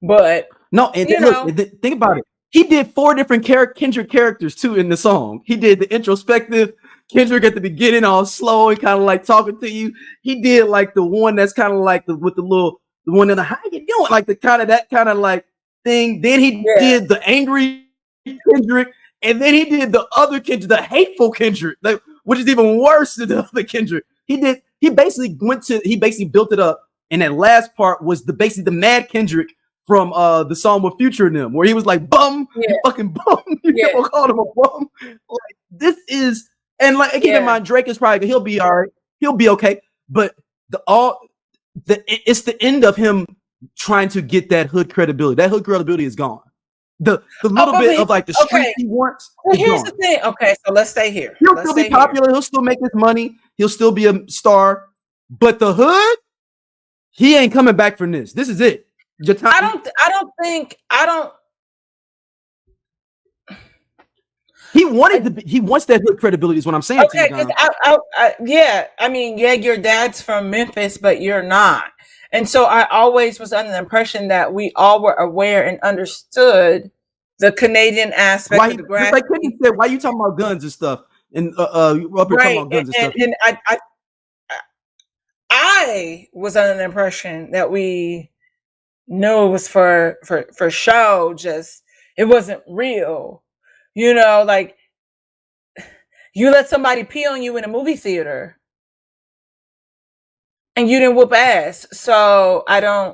[SPEAKER 2] But
[SPEAKER 1] no, and look, think about it. He did 4 different Kendrick characters too in the song. He did the introspective Kendrick at the beginning, all slow and kind of like talking to you. He did like the one that's kind of like the one in the how you doing, like the kind of that kind of like thing. Then he did the angry Kendrick. And then he did the other Kendrick, the hateful Kendrick, which is even worse than the other Kendrick. He basically built it up. And that last part was basically the mad Kendrick from the song with Future and them, where he was like, bum, you fucking bum. You never called him a bum. Like, this is, and like, keep in mind, Drake is probably, he'll be all right. He'll be okay. But it's the end of him trying to get that hood credibility. That hood credibility is gone. The little bit of like the street he wants.
[SPEAKER 2] Well, here's the thing. Okay, so let's stay here.
[SPEAKER 1] He'll still be popular. He'll still make his money. He'll still be a star. But the hood, he ain't coming back from this. This is it. He wanted to be, he wants that hood credibility is what I'm saying.
[SPEAKER 2] Okay, I mean, your dad's from Memphis, but you're not. And so I always was under the impression that we all were aware and understood the Canadian aspect of the grass.
[SPEAKER 1] Like Kenny said, why you talking about guns and stuff? And you up here talking about guns and stuff.
[SPEAKER 2] And I was under the impression that we knew it was for show, just it wasn't real. Like you let somebody pee on you in a movie theater. And you didn't whoop ass. So I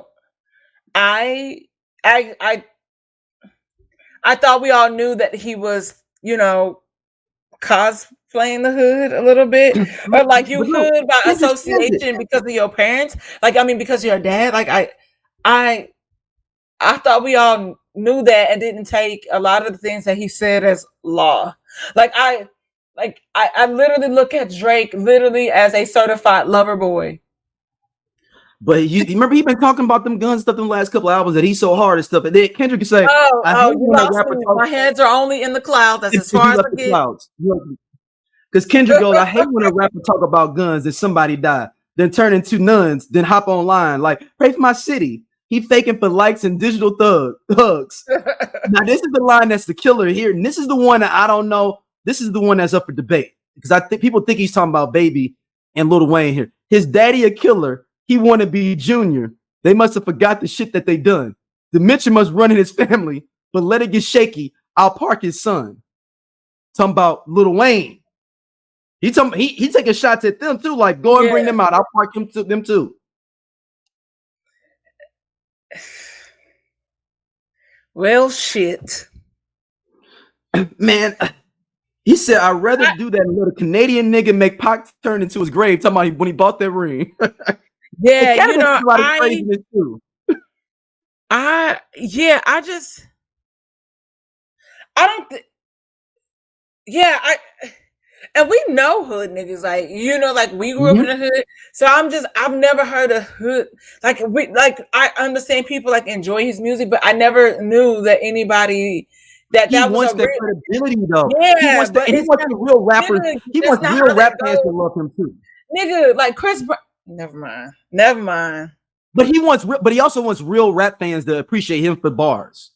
[SPEAKER 2] thought we all knew that he was, cosplaying the hood a little bit. Or like you hood by association because of your parents. Like, I mean, because of your dad. Like I thought we all knew that and didn't take a lot of the things that he said as law. I literally look at Drake literally as a certified lover boy.
[SPEAKER 1] But you remember he been talking about them gun stuff in the last couple of albums that he's so hard and stuff. And then Kendrick can say,
[SPEAKER 2] my heads are only in the clouds. That's as far as I get.
[SPEAKER 1] Because Kendrick goes, I hate when a rapper talk about guns and somebody die, then turn into nuns, then hop online. Like, pray for my city. He faking for likes and digital thugs. Now, this is the line that's the killer here. And this is the one that I don't know. This is the one that's up for debate. Because I think people think he's talking about Baby and Lil Wayne here. His daddy a killer. He want to be Junior. They must have forgot the shit that they done. Dementia must run in his family, but let it get shaky. I'll park his son. Talking about Lil Wayne. He taking shots at them too. Like, go and bring them out. I'll park them too.
[SPEAKER 2] Well, shit.
[SPEAKER 1] Man, he said, I'd rather do that than let a Canadian nigga make Pac turn into his grave. Talking about when he bought that ring.
[SPEAKER 2] Yeah, I and we know hood niggas, like we grew up in the hood. So I've never heard a hood I understand people like enjoy his music, but I never knew that anybody that
[SPEAKER 1] wants
[SPEAKER 2] was
[SPEAKER 1] that credibility though.
[SPEAKER 2] Yeah,
[SPEAKER 1] he wants the real rappers. He wants real rap fans to love him too.
[SPEAKER 2] Nigga, like Chris Brown. Never mind.
[SPEAKER 1] But he also wants real rap fans to appreciate him for bars.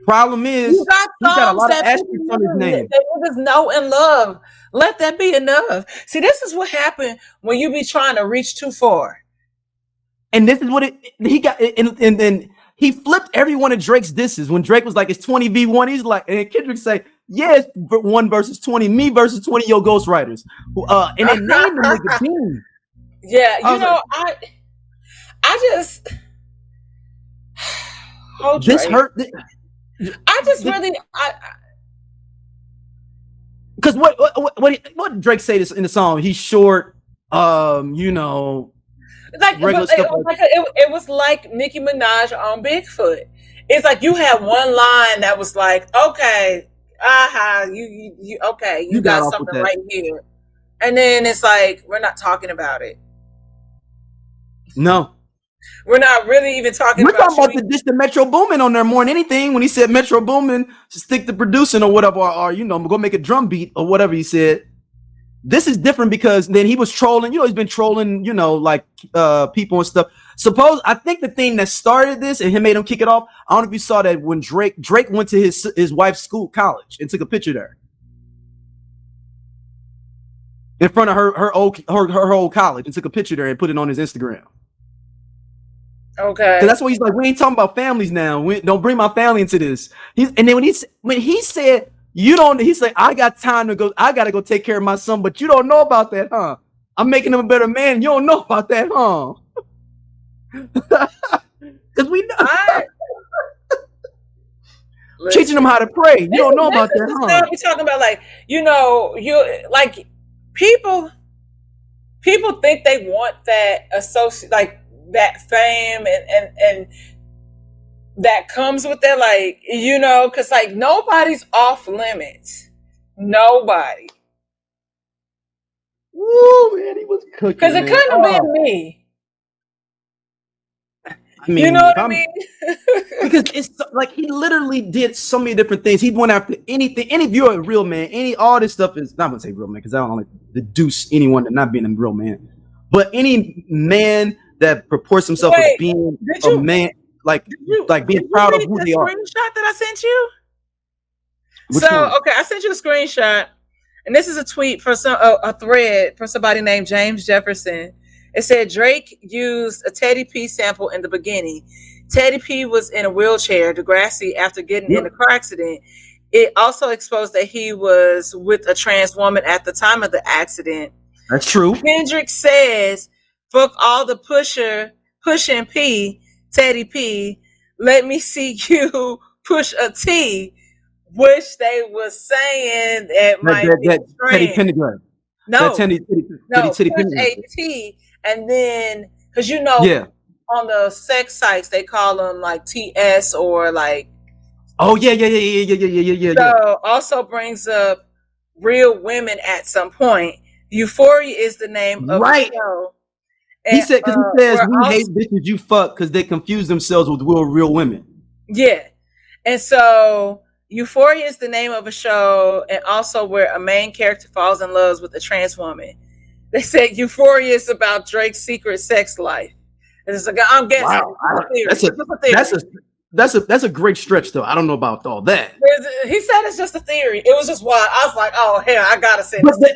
[SPEAKER 1] Problem is,
[SPEAKER 2] You got
[SPEAKER 1] he's got a
[SPEAKER 2] songs
[SPEAKER 1] lot of
[SPEAKER 2] that
[SPEAKER 1] asterisks on his name.
[SPEAKER 2] niggas know and love. Let that be enough. See, this is what happened when you be trying to reach too far.
[SPEAKER 1] And this is what he got. And then he flipped every one of Drake's disses. When Drake was like, it's 20v1, he's like, and Kendrick say, yeah, it's 1 versus 20, me versus 20 your ghostwriters. And they named the nigga Bean.
[SPEAKER 2] Yeah, you know, like, I just
[SPEAKER 1] this hurt.
[SPEAKER 2] I just really
[SPEAKER 1] because what did Drake say this in the song? He's short, you know,
[SPEAKER 2] like it was like Nicki Minaj on Bigfoot. It's like you had one line that was like, okay, you okay, you got something right here, and then it's like we're not talking about it.
[SPEAKER 1] No.
[SPEAKER 2] We're not really even talking
[SPEAKER 1] We're
[SPEAKER 2] about
[SPEAKER 1] talking about the Metro Boomin on there more than anything. When he said Metro Boomin, stick to producing or whatever, or you know, go make a drum beat or whatever he said. This is different because then he was trolling. You know, he's been trolling. You know, like people and stuff. I think the thing that started this and made him kick it off. I don't know if you saw that when Drake went to his wife's college and took a picture there in front of her old college and took a picture there and put it on his Instagram.
[SPEAKER 2] Okay,
[SPEAKER 1] that's why he's like, we ain't talking about families now. Don't bring my family into this. And then when he said, you don't, he said, I got time to go. I gotta go take care of my son, but you don't know about that, huh? I'm making him a better man. You don't know about that, huh? Because we know. Teaching them how to pray. You don't know about that, huh?
[SPEAKER 2] We're talking about, like, you know, you like people think they want that associate, like that fame and that comes with that, like, you know, because like nobody's off limits. Nobody.
[SPEAKER 1] Woo, man, he was cooking.
[SPEAKER 2] Because it couldn't have been me.
[SPEAKER 1] I mean,
[SPEAKER 2] you know what I mean?
[SPEAKER 1] Because it's like he literally did so many different things. He went after anything. Any viewer a real man, all this stuff is not gonna say real man because I don't like deduce anyone that not being a real man. But any man that purports himself as being a man, like being proud of who they are.
[SPEAKER 2] Screenshot that I sent you.
[SPEAKER 1] Which one?
[SPEAKER 2] Okay, I sent you a screenshot, and this is a tweet for a thread for somebody named James Jefferson. It said Drake used a Teddy P sample in the beginning. Teddy P was in a wheelchair, Degrassi, after getting in a car accident. It also exposed that he was with a trans woman at the time of the accident.
[SPEAKER 1] That's true.
[SPEAKER 2] Kendrick says, fuck all the pushing P, Teddy P. Let me see you push a T, which they was saying that might be
[SPEAKER 1] Teddy Pendergrass.
[SPEAKER 2] No,
[SPEAKER 1] Teddy
[SPEAKER 2] push a T, and then because you know, on the sex sites they call them like TS or like.
[SPEAKER 1] Oh yeah.
[SPEAKER 2] So also brings up real women at some point. Euphoria is the name of the show. And,
[SPEAKER 1] he says we hate bitches you fuck because they confuse themselves with real women.
[SPEAKER 2] Yeah. And so Euphoria is the name of a show, and also where a main character falls in love with a trans woman. They said Euphoria is about Drake's secret sex life. And it's like, I'm guessing.
[SPEAKER 1] Wow. That's a great stretch though. I don't know about all that.
[SPEAKER 2] He said it's just a theory. It was just wild. I was like, oh hell, I gotta say this.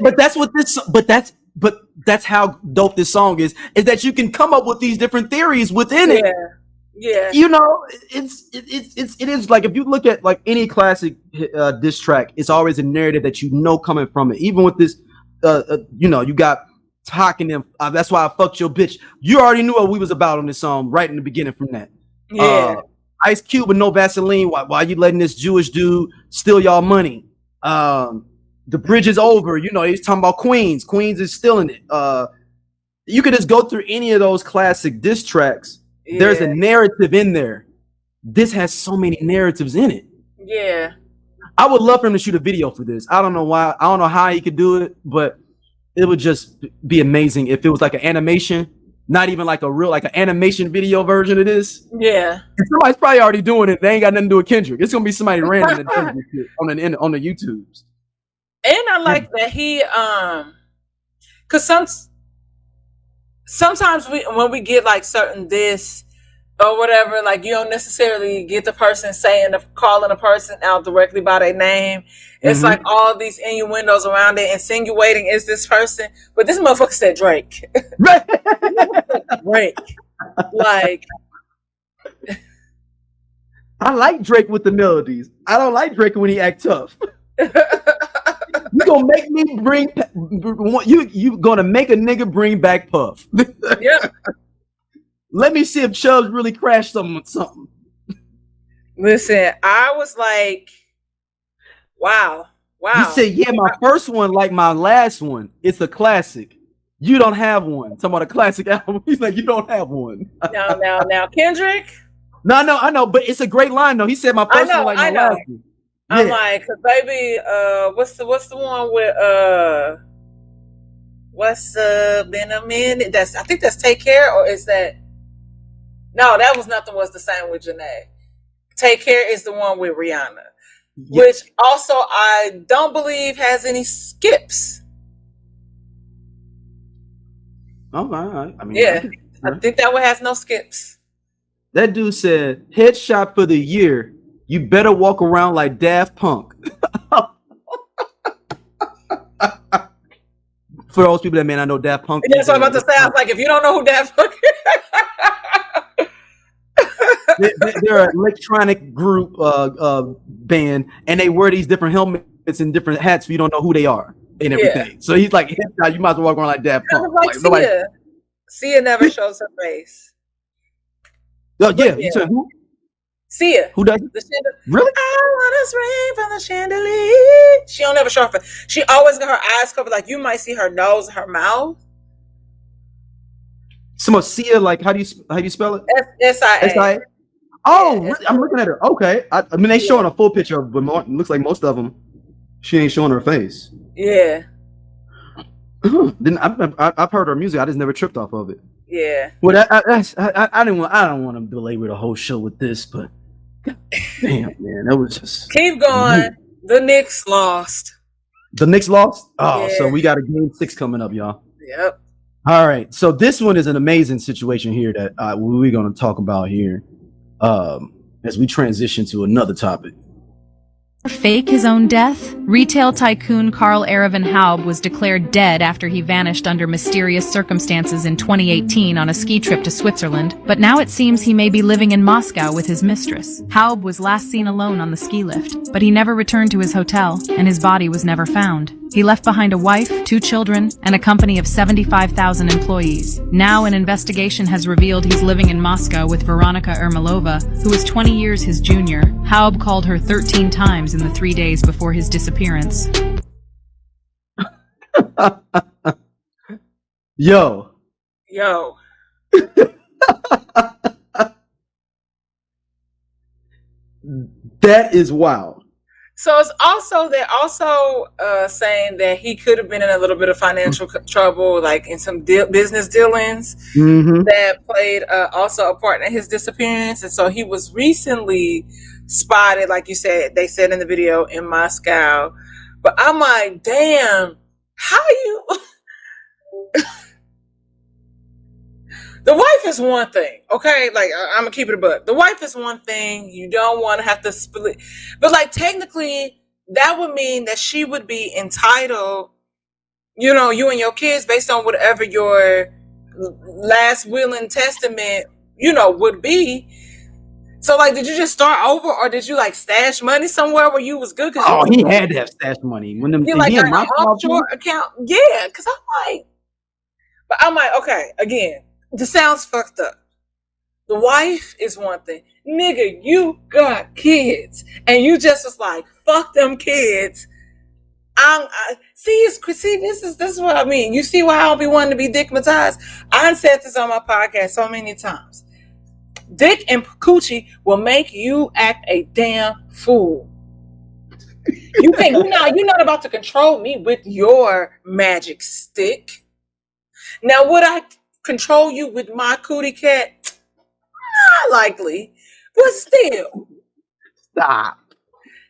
[SPEAKER 1] But that's how dope this song is that you can come up with these different theories within it.
[SPEAKER 2] Yeah.
[SPEAKER 1] You know, it is like if you look at like any classic diss track, it's always a narrative that you know coming from it. Even with this, you know, you got talking them. That's why I fucked your bitch. You already knew what we was about on this song right in the beginning from that.
[SPEAKER 2] Yeah.
[SPEAKER 1] Ice Cube with no Vaseline. Why you letting this Jewish dude steal y'all money? The bridge is over. You know, he's talking about Queens. Queens is still in it. You could just go through any of those classic diss tracks. Yeah. There's a narrative in there. This has so many narratives in it.
[SPEAKER 2] Yeah.
[SPEAKER 1] I would love for him to shoot a video for this. I don't know why. I don't know how he could do it, but it would just be amazing if it was like an animation. Not even like an animation video version of this.
[SPEAKER 2] Yeah. And
[SPEAKER 1] somebody's probably already doing it. They ain't got nothing to do with Kendrick. It's gonna be somebody random that does this shit on the YouTubes.
[SPEAKER 2] And I like that he because sometimes when we get like certain diss or whatever. Like you don't necessarily get the person calling a person out directly by their name. It's like all these innuendos around it, insinuating is this person, but this motherfucker said Drake. Drake, like.
[SPEAKER 1] I like Drake with the melodies. I don't like Drake when he act tough. You gonna make me you gonna make a nigga bring back Puff.
[SPEAKER 2] Yep.
[SPEAKER 1] Let me see if Chubbs really crashed something.
[SPEAKER 2] Listen, I was like, wow.
[SPEAKER 1] You said, yeah, my first one, like my last one, it's a classic. You don't have one. Talking about a classic album. He's like, you don't have one.
[SPEAKER 2] Now, Kendrick.
[SPEAKER 1] No, I know, but it's a great line though. He said my first one, like my last one. Yeah.
[SPEAKER 2] I'm like, baby, what's the one with what's been a minute? I think that's Take Care, or is that? No, that was Nothing Was the Same with Janae. Take Care is the one with Rihanna, which also I don't believe has any skips.
[SPEAKER 1] Oh, I mean,
[SPEAKER 2] yeah, I think that one has no skips.
[SPEAKER 1] That dude said, headshot for the year. You better walk around like Daft Punk. For those people that may not know Daft Punk.
[SPEAKER 2] That's what I'm about to say. I was like, if you don't know who Daft Punk is.
[SPEAKER 1] They're an electronic group band, and they wear these different helmets and different hats so you don't know who they are and everything. So he's like, you might as well walk around like Daft Punk.
[SPEAKER 2] Like Sia. Sia never shows her face.
[SPEAKER 1] Oh, yeah. You said who?
[SPEAKER 2] Sia.
[SPEAKER 1] Who does it? Really?
[SPEAKER 2] I want to rain from the chandelier. She don't ever show her face. She always got her eyes covered. Like you might see her nose, her mouth.
[SPEAKER 1] Some Sia, like how do you spell it?
[SPEAKER 2] S-I-A.
[SPEAKER 1] S-I-A. Oh, yeah, I'm looking at her. Okay. I mean, they showing a full picture of, but it looks like most of them, she ain't showing her face.
[SPEAKER 2] Yeah.
[SPEAKER 1] Then I've heard her music. I just never tripped off of it.
[SPEAKER 2] Yeah.
[SPEAKER 1] Well, I don't want to belabor the whole show with this, but God damn, man, that was just
[SPEAKER 2] keep going. The Knicks lost.
[SPEAKER 1] The Knicks lost. Oh, yeah. So we got a game 6 coming up, y'all.
[SPEAKER 2] Yep.
[SPEAKER 1] All right. So this one is an amazing situation here that we're going to talk about here as we transition to another topic.
[SPEAKER 6] Fake his own death? Retail tycoon Karl-Erivan Haub was declared dead after he vanished under mysterious circumstances in 2018 on a ski trip to Switzerland, but now it seems he may be living in Moscow with his mistress. Haub was last seen alone on the ski lift, but he never returned to his hotel, and his body was never found. He left behind a wife, 2 children, and a company of 75,000 employees. Now an investigation has revealed he's living in Moscow with Veronika Ermolova, who is 20 years his junior. Haub called her 13 times in the 3 days before his disappearance.
[SPEAKER 1] Yo. That is wild.
[SPEAKER 2] So it's also, they're also saying that he could have been in a little bit of financial trouble, like in some business dealings that played also a part in his disappearance. And so he was recently spotted, like you said, they said in the video, in Moscow. But I'm like, damn, how you... The wife is one thing, okay? Like, I'm gonna keep it a buck. The wife is one thing. You don't want to have to split. But, like, technically, that would mean that she would be entitled, you know, you and your kids, based on whatever your last will and testament, you know, would be. So, like, did you just start over, or did you, like, stash money somewhere where you was good?
[SPEAKER 1] Oh, he had to have stashed money. When them,
[SPEAKER 2] you like an offshore account? Yeah, because I'm like, okay, again. This sounds fucked up. The wife is one thing. Nigga, you got kids. And you just was like, fuck them kids. See, this is what I mean. You see why I don't be wanting to be dickmatized? I said this on my podcast so many times. Dick and coochie will make you act a damn fool. You think you're not about to control me with your magic stick. Now, would I control you with my cootie cat? Not likely, but still.
[SPEAKER 1] Stop.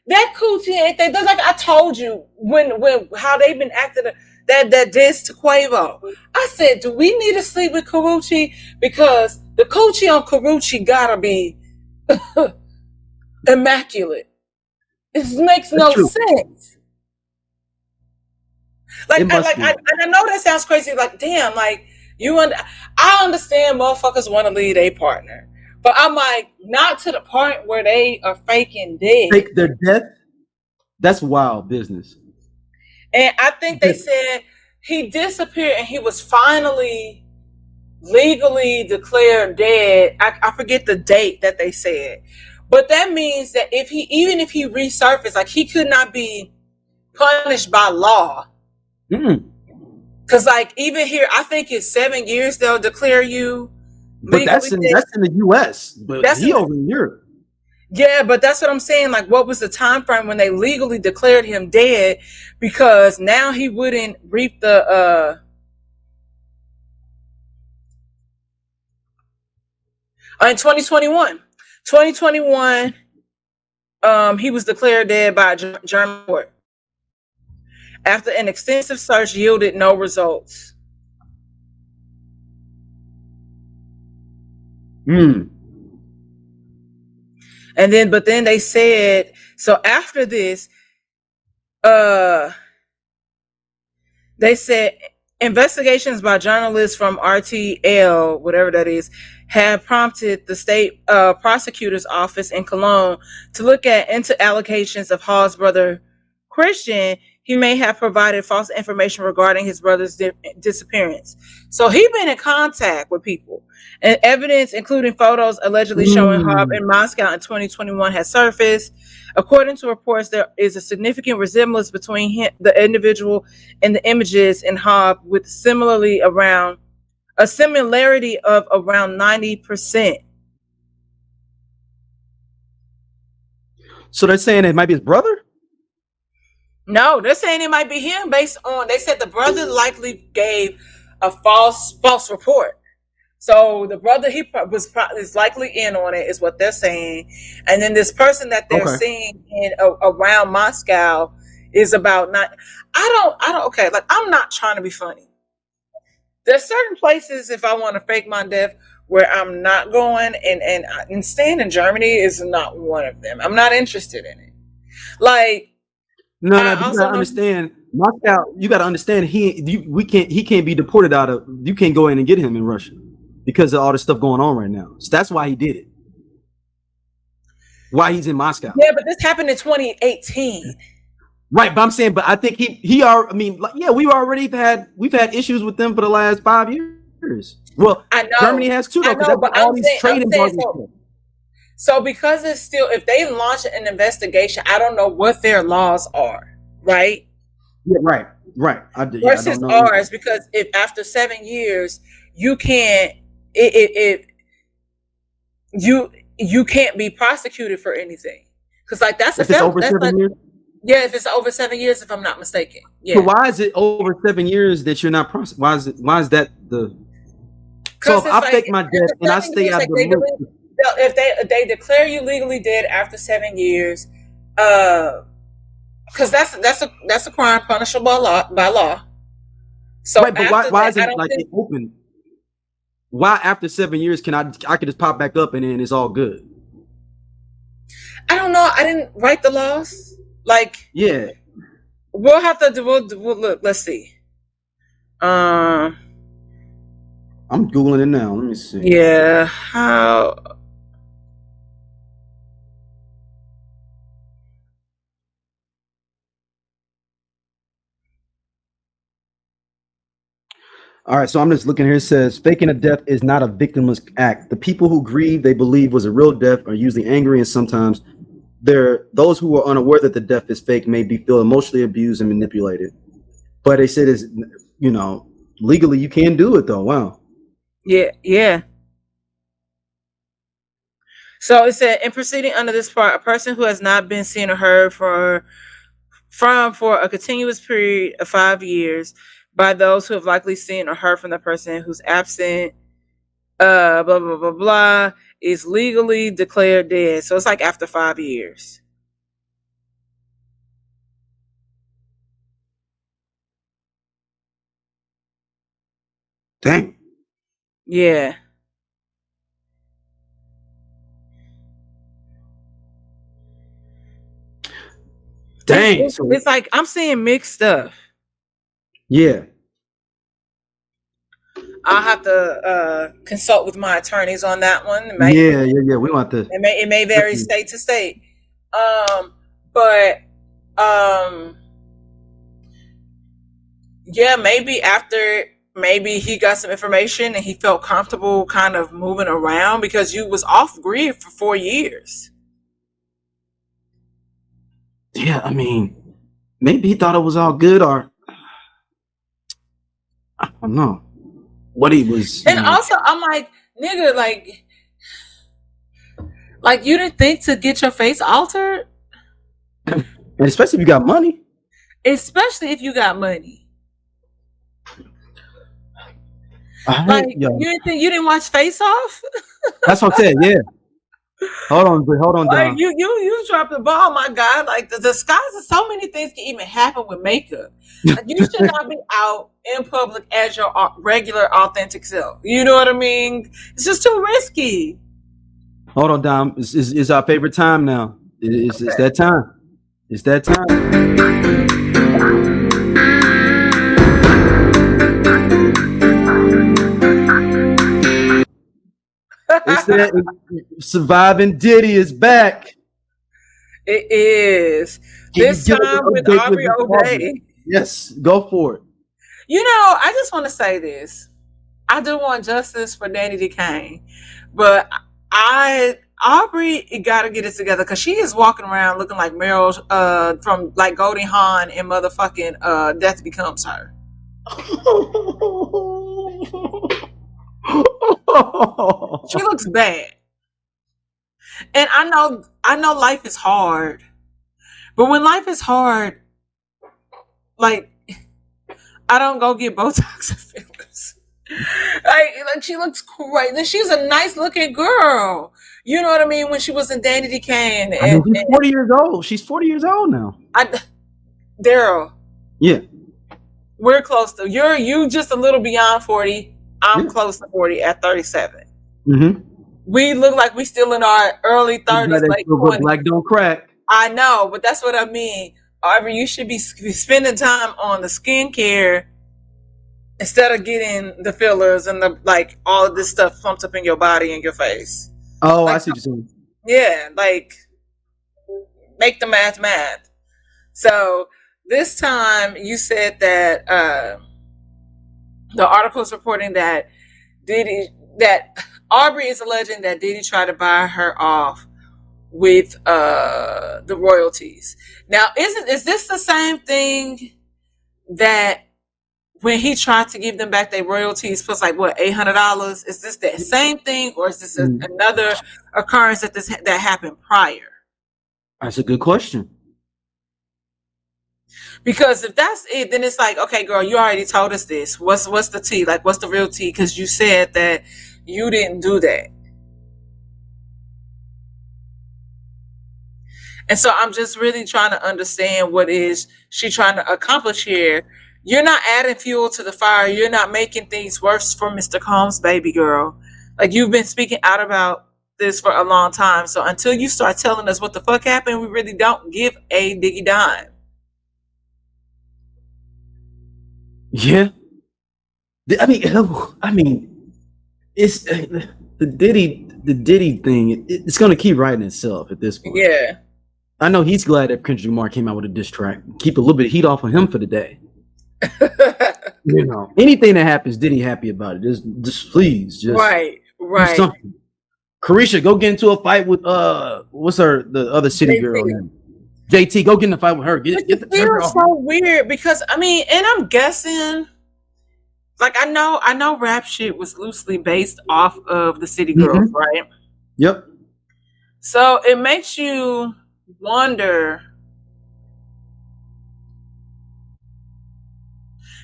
[SPEAKER 2] That coochie ain't that. Like I told you when how they've been acting that dance to Quavo. I said, do we need to sleep with Karuchi? Because the coochie on Karuchi gotta be immaculate. This makes
[SPEAKER 1] That's
[SPEAKER 2] no
[SPEAKER 1] true.
[SPEAKER 2] sense. Like,
[SPEAKER 1] It must be.
[SPEAKER 2] and I know that sounds crazy. Like, damn, like I understand motherfuckers want to lead a partner, but I'm like, not to the point where they are faking dead.
[SPEAKER 1] Fake their death. That's wild business.
[SPEAKER 2] And I think they said he disappeared and he was finally legally declared dead. I forget the date that they said, but that means that even if he resurfaced, like he could not be punished by law. Because like even here, I think it's 7 years they'll declare you.
[SPEAKER 1] But that's in the U.S. But he over in Europe.
[SPEAKER 2] Yeah, but that's what I'm saying. Like, what was the time frame when they legally declared him dead? Because now he wouldn't reap the in 2021, he was declared dead by a German court after an extensive search yielded no results. And then, but then they said, so after this, they said investigations by journalists from RTL, whatever that is, have prompted the state prosecutor's office in Cologne to look into allegations of Hall's brother Christian. He may have provided false information regarding his brother's disappearance. So he's been in contact with people, and evidence, including photos allegedly showing Haub in Moscow in 2021, has surfaced. According to reports, there is a significant resemblance between the individual and the images in Haub, with a similarity of around 90%.
[SPEAKER 1] So they're saying it might be his brother?
[SPEAKER 2] No, they're saying it might be him based on, they said the brother likely gave a false report. So the brother, is likely in on it, is what they're saying. And then this person that they're seeing in around Moscow is about not. I don't. Okay, like I'm not trying to be funny. There's certain places if I want to fake my death where I'm not going, and staying in Germany is not one of them. I'm not interested in it. Like.
[SPEAKER 1] No, but you gotta understand, Moscow. You gotta understand, he can't be deported out of. You can't go in and get him in Russia because of all the stuff going on right now. So that's why he did it. Why he's in Moscow?
[SPEAKER 2] Yeah, but this happened in 2018.
[SPEAKER 1] Right, but I'm saying, but I think he are. I mean, like, yeah, we've had issues with them for the last 5 years. Well, I know Germany has too, though, because all these trade embargoes.
[SPEAKER 2] So because it's still, if they launch an investigation, I don't know what their laws are, right?
[SPEAKER 1] Yeah, right.
[SPEAKER 2] Versus ours, because if after 7 years you can't, you can't be prosecuted for anything, because like that's
[SPEAKER 1] if it's over 7 years.
[SPEAKER 2] Yeah, if it's over 7 years, if I'm not mistaken. Yeah.
[SPEAKER 1] So why is it over 7 years that you're not prosecuted? Why is that the? So if I fake my death and I stay out of the loop.
[SPEAKER 2] If they declare you legally dead after 7 years, because that's a crime punishable by law. So
[SPEAKER 1] right, but why is it like it open? Why after 7 years can I could just pop back up and then it's all good?
[SPEAKER 2] I don't know. I didn't write the laws. Like,
[SPEAKER 1] yeah,
[SPEAKER 2] we'll have to do. We'll look. Let's see. I'm
[SPEAKER 1] googling it now. Let me see.
[SPEAKER 2] Yeah, how.
[SPEAKER 1] All right, so I'm just looking here. It says faking a death is not a victimless act. The people who grieve they believe was a real death are usually angry, and sometimes those who are unaware that the death is fake may feel emotionally abused and manipulated. But they said is legally you can do it though. Wow.
[SPEAKER 2] Yeah. So it said, in proceeding under this part, a person who has not been seen or heard for a continuous period of 5 years by those who have likely seen or heard from the person who's absent, blah, blah, blah, blah, is legally declared dead. So it's like after 5 years.
[SPEAKER 1] Dang.
[SPEAKER 2] Yeah.
[SPEAKER 1] Dang. So
[SPEAKER 2] It's like I'm seeing mixed stuff.
[SPEAKER 1] yeah.
[SPEAKER 2] I'll have to consult with my attorneys on that one.
[SPEAKER 1] Yeah. We want to.
[SPEAKER 2] It may vary state to state. But yeah, maybe he got some information and he felt comfortable kind of moving around because you was off grid for 4 years.
[SPEAKER 1] Yeah, I mean, maybe he thought it was all good, or I don't know what he was.
[SPEAKER 2] And also, I'm like, nigga, like you didn't think to get your face altered,
[SPEAKER 1] and especially if you got money.
[SPEAKER 2] especially if you got money.
[SPEAKER 1] Yeah.
[SPEAKER 2] You didn't watch Face Off?
[SPEAKER 1] That's what I'm saying. Yeah. Hold on,
[SPEAKER 2] Like
[SPEAKER 1] Dom.
[SPEAKER 2] you dropped the ball, my God. Like the disguise of so many things can even happen with makeup. Like you should not be out in public as your regular authentic self. You know what I mean? It's just too risky.
[SPEAKER 1] Hold on, Dom. It's our favorite time now. It's that time. It's that time. It's that surviving Diddy is back.
[SPEAKER 2] It is. This time with Aubrey O'Day.
[SPEAKER 1] Yes, go for it.
[SPEAKER 2] You know, I just want to say this. I do want justice for Danny DeCane, but Aubrey got to get it together because she is walking around looking like Meryl from like Goldie Hawn and motherfucking Death Becomes Her. She looks bad. And I know life is hard. But when life is hard, like I don't go get Botox and fillers. Like she looks great. And she's a nice looking girl. You know what I mean? When she was in Danny DeCane.
[SPEAKER 1] And she's 40 years old. She's 40 years old now.
[SPEAKER 2] Darryl.
[SPEAKER 1] Yeah.
[SPEAKER 2] We're close to you just a little beyond 40. I'm close to 40 at 37.
[SPEAKER 1] Mm-hmm.
[SPEAKER 2] We look like we still in our early 30s, late 20s.
[SPEAKER 1] Black don't crack.
[SPEAKER 2] I know, but that's what I mean. Aubrey, you should be spending time on the skincare instead of getting the fillers and the like all of this stuff pumped up in your body and your face.
[SPEAKER 1] Oh,
[SPEAKER 2] like,
[SPEAKER 1] I see what you're saying.
[SPEAKER 2] Yeah, like make the math. So this time you said that the article is reporting that Aubrey is alleging that Diddy tried to buy her off with the royalties. Now, is this the same thing that when he tried to give them back their royalties plus like what $800? Is this that same thing, or is this another occurrence that happened prior?
[SPEAKER 1] That's a good question.
[SPEAKER 2] Because if that's it, then it's like, okay, girl, you already told us this. What's the tea? Like, what's the real tea? Because you said that you didn't do that. And so I'm just really trying to understand what is she trying to accomplish here. You're not adding fuel to the fire. You're not making things worse for Mr. Combs, baby girl. Like, you've been speaking out about this for a long time. So until you start telling us what the fuck happened, we really don't give a diggy dime.
[SPEAKER 1] Yeah, I mean, it's the Diddy thing. It's going to keep writing itself at this point.
[SPEAKER 2] Yeah,
[SPEAKER 1] I know he's glad that Kendrick Lamar came out with a diss track. Keep a little bit of heat off of him for the day. You know, anything that happens, Diddy happy about it. Just please, just
[SPEAKER 2] right.
[SPEAKER 1] do something. Carisha, go get into a fight with what's the other city
[SPEAKER 2] JT.
[SPEAKER 1] girl name? JT, go get in a fight with her. Get the trigger off.
[SPEAKER 2] So weird because I mean, and I'm guessing, like I know rap shit was loosely based off of the City Girls, right?
[SPEAKER 1] Yep.
[SPEAKER 2] So it makes you wonder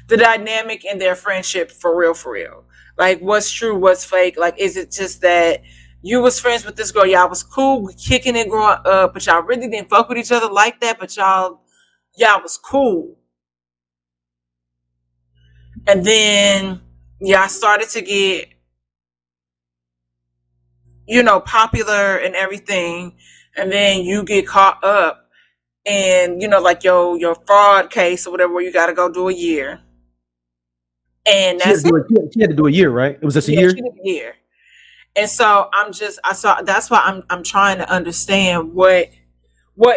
[SPEAKER 2] the dynamic in their friendship for real. Like, what's true, what's fake? Like, is it just that you was friends with this girl, y'all was cool, kicking it growing up, but y'all really didn't fuck with each other like that, but y'all was cool. And then y'all started to get, popular and everything, and then you get caught up and like your fraud case or whatever, where you got to go do a year, and
[SPEAKER 1] She had to do a year, right? It was just a year.
[SPEAKER 2] She did a year, and so that's why I'm trying to understand what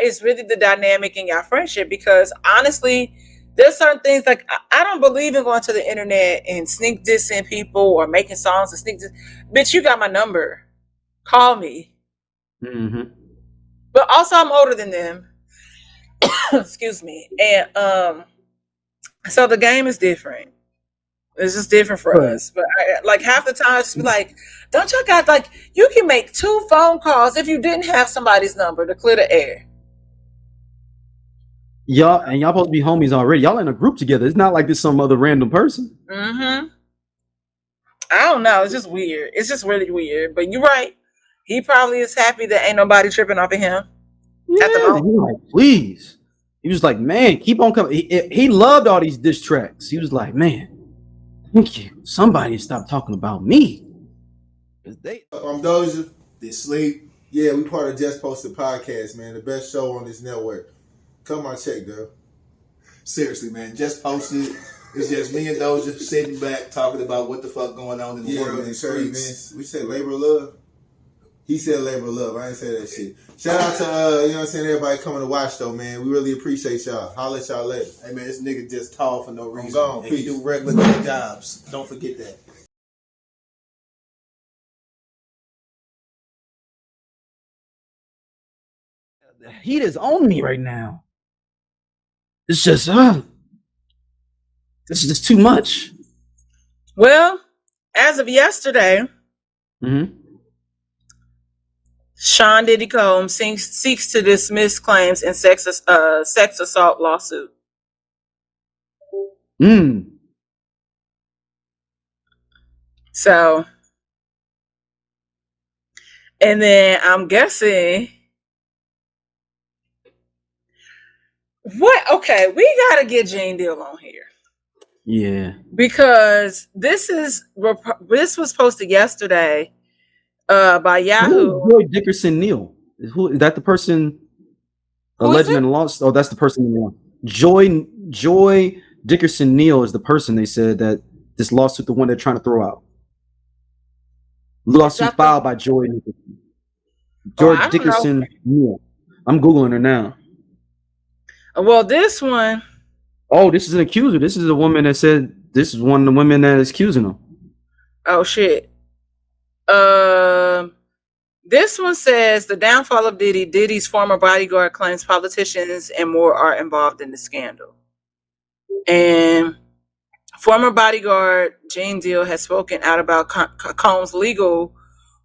[SPEAKER 2] is really the dynamic in your friendship, because honestly, there's certain things like I don't believe in going to the internet and sneak dissing people or making songs and sneak diss. Bitch, you got my number. Call me.
[SPEAKER 1] Mm-hmm.
[SPEAKER 2] But also, I'm older than them. Excuse me. And so the game is different. It's just different for us. But like half the time, it's like, don't y'all got like you can make 2 phone calls if you didn't have somebody's number to clear the air.
[SPEAKER 1] Y'all supposed to be homies already. Y'all in a group together. It's not like this some other random person.
[SPEAKER 2] Mm-hmm. I don't know. It's just weird. It's just really weird. But you're right. He probably is happy that ain't nobody tripping off of him.
[SPEAKER 1] Yeah,
[SPEAKER 2] at the moment.
[SPEAKER 1] he was like, please. He was like, man, keep on coming. He loved all these diss tracks. He was like, man, thank you. Somebody stop talking about me.
[SPEAKER 7] I'm Doja. They sleep. Yeah, we part of Just Posted Podcast, man. The best show on this network. Come on, check, girl.
[SPEAKER 8] Seriously, man. Just Posted. It's just me and Doja sitting back talking about what the fuck going on in the world and the streets.
[SPEAKER 7] We said labor of love. He said labor of love. I ain't say that shit. Shout out to you know what I'm saying, everybody coming to watch though, man. We really appreciate y'all. Holla at y'all later.
[SPEAKER 8] Hey man, this nigga just tall for no reason.
[SPEAKER 7] I'm gone.
[SPEAKER 8] And he do regular jobs. Don't forget that.
[SPEAKER 1] The heat is on me right now. It's just this is just too much.
[SPEAKER 2] Well, as of yesterday, Sean Diddy Combs seeks to dismiss claims in sex assault lawsuit. So, and then I'm guessing what? Okay, we gotta get Jane Deal on here.
[SPEAKER 1] Yeah,
[SPEAKER 2] because this was posted yesterday by Yahoo.
[SPEAKER 1] Joy Dickerson Neal. Is that the person alleged in the lawsuit? Oh, that's the person in the law. Joy Dickerson Neal is the person they said that this lawsuit, the one they're trying to throw out. Lawsuit filed by Joy Dickerson Neal. I'm Googling her now.
[SPEAKER 2] Well, this one.
[SPEAKER 1] Oh, this is an accuser. This is a woman that said this is one of the women that is accusing him.
[SPEAKER 2] Oh shit. This one says the downfall of Diddy. Diddy's former bodyguard claims politicians and more are involved in the scandal. And former bodyguard Jane Deal has spoken out about Combs' legal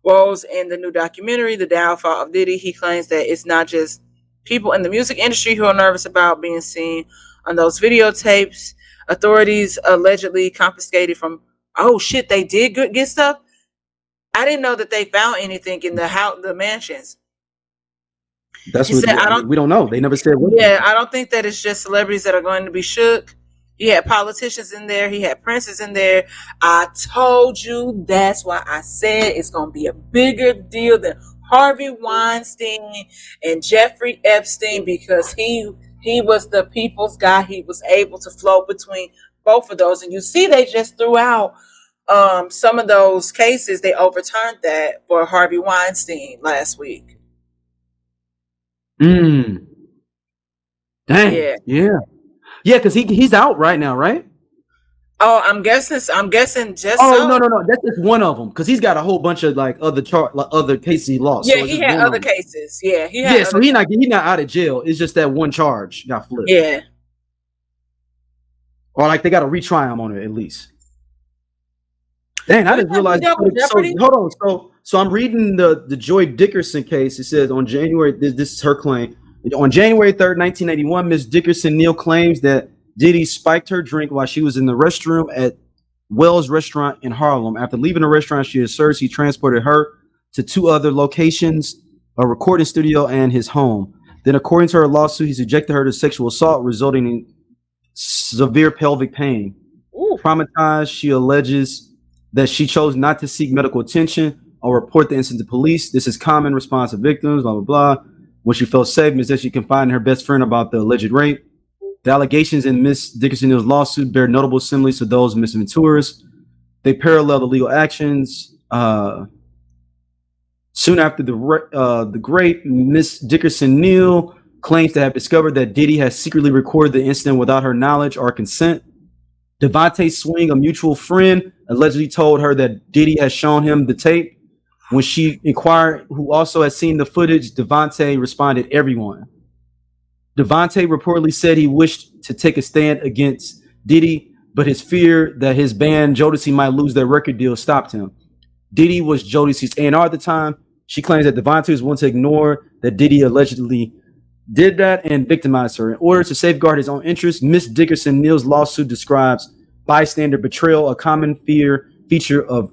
[SPEAKER 2] woes in the new documentary, The Downfall of Diddy. He claims that it's not just people in the music industry who are nervous about being seen on those videotapes. Authorities allegedly confiscated from. Oh shit! They did get stuff. I didn't know that they found anything in the mansions.
[SPEAKER 1] That's what we don't know. They never said what.
[SPEAKER 2] Yeah, I don't think that it's just celebrities that are going to be shook. He had politicians in there. He had princes in there. I told you that's why I said it's going to be a bigger deal than Harvey Weinstein and Jeffrey Epstein, because he was the people's guy. He was able to float between both of those. And you see, they just threw out some of those cases. They overturned that for Harvey Weinstein last week.
[SPEAKER 1] Dang.
[SPEAKER 2] Yeah,
[SPEAKER 1] because he's out right now, right?
[SPEAKER 2] Oh, I'm guessing just.
[SPEAKER 1] Oh, no, that's just one of them, because he's got a whole bunch of like other cases he lost.
[SPEAKER 2] Yeah,
[SPEAKER 1] so
[SPEAKER 2] he had other cases. Yeah,
[SPEAKER 1] so he's not out of jail. It's just that one charge got flipped.
[SPEAKER 2] Yeah,
[SPEAKER 1] or like they got to retry him on it at least. Dang, I didn't realize. Hold on. So I'm reading the Joy Dickerson case. It says on January, this is her claim. On January 3rd, 1981, Ms. Dickerson Neal claims that Diddy spiked her drink while she was in the restroom at Wells Restaurant in Harlem. After leaving the restaurant, she asserts he transported her to 2 other locations, a recording studio and his home. Then, according to her lawsuit, he subjected her to sexual assault, resulting in severe pelvic pain. Traumatized, she alleges that she chose not to seek medical attention or report the incident to police. This is common response of victims, blah, blah, blah. When she felt safe, Ms. Dickerson confided in her best friend about the alleged rape. The allegations in Ms. Dickerson's lawsuit bear notable similarities to those of Ms. Ventura's. They parallel the legal actions. Soon after the rape, Ms. Dickerson Neal claims to have discovered that Diddy has secretly recorded the incident without her knowledge or consent. Devontae Swing, a mutual friend, allegedly told her that Diddy has shown him the tape. When she inquired who also had seen the footage, Devontae responded, everyone. Devontae reportedly said he wished to take a stand against Diddy, but his fear that his band Jodeci might lose their record deal stopped him. Diddy was Jodeci's A&R at the time. She claims that Devontae was one to ignore that Diddy allegedly did that and victimized her. In order to safeguard his own interests, Ms. Dickerson Neal's lawsuit describes bystander betrayal, a common feature of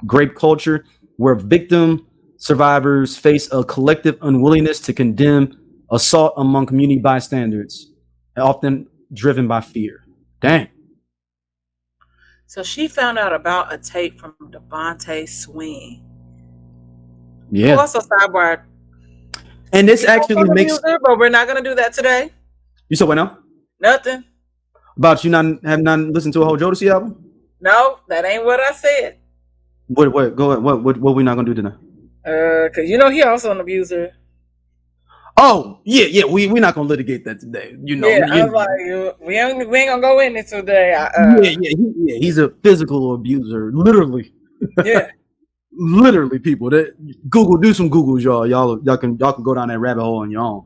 [SPEAKER 1] grape culture, where victim survivors face a collective unwillingness to condemn assault among community bystanders, often driven by fear. Dang.
[SPEAKER 2] So she found out about a tape from Devontae Swing.
[SPEAKER 1] Yeah.
[SPEAKER 2] Also, sidebar.
[SPEAKER 1] And this actually makes.
[SPEAKER 2] But we're not gonna do that today.
[SPEAKER 1] You said what now?
[SPEAKER 2] Nothing.
[SPEAKER 1] About you not listened to a whole Jodeci album?
[SPEAKER 2] No, that ain't what I said.
[SPEAKER 1] What? Go ahead. What we not gonna do tonight?
[SPEAKER 2] Cause you know he also an abuser.
[SPEAKER 1] Oh yeah. We not gonna litigate that today. You know.
[SPEAKER 2] Yeah, I was like, we ain't gonna go in it today.
[SPEAKER 1] He's a physical abuser, literally.
[SPEAKER 2] Yeah.
[SPEAKER 1] Literally, people that do some Googles, y'all can go down that rabbit hole on your own.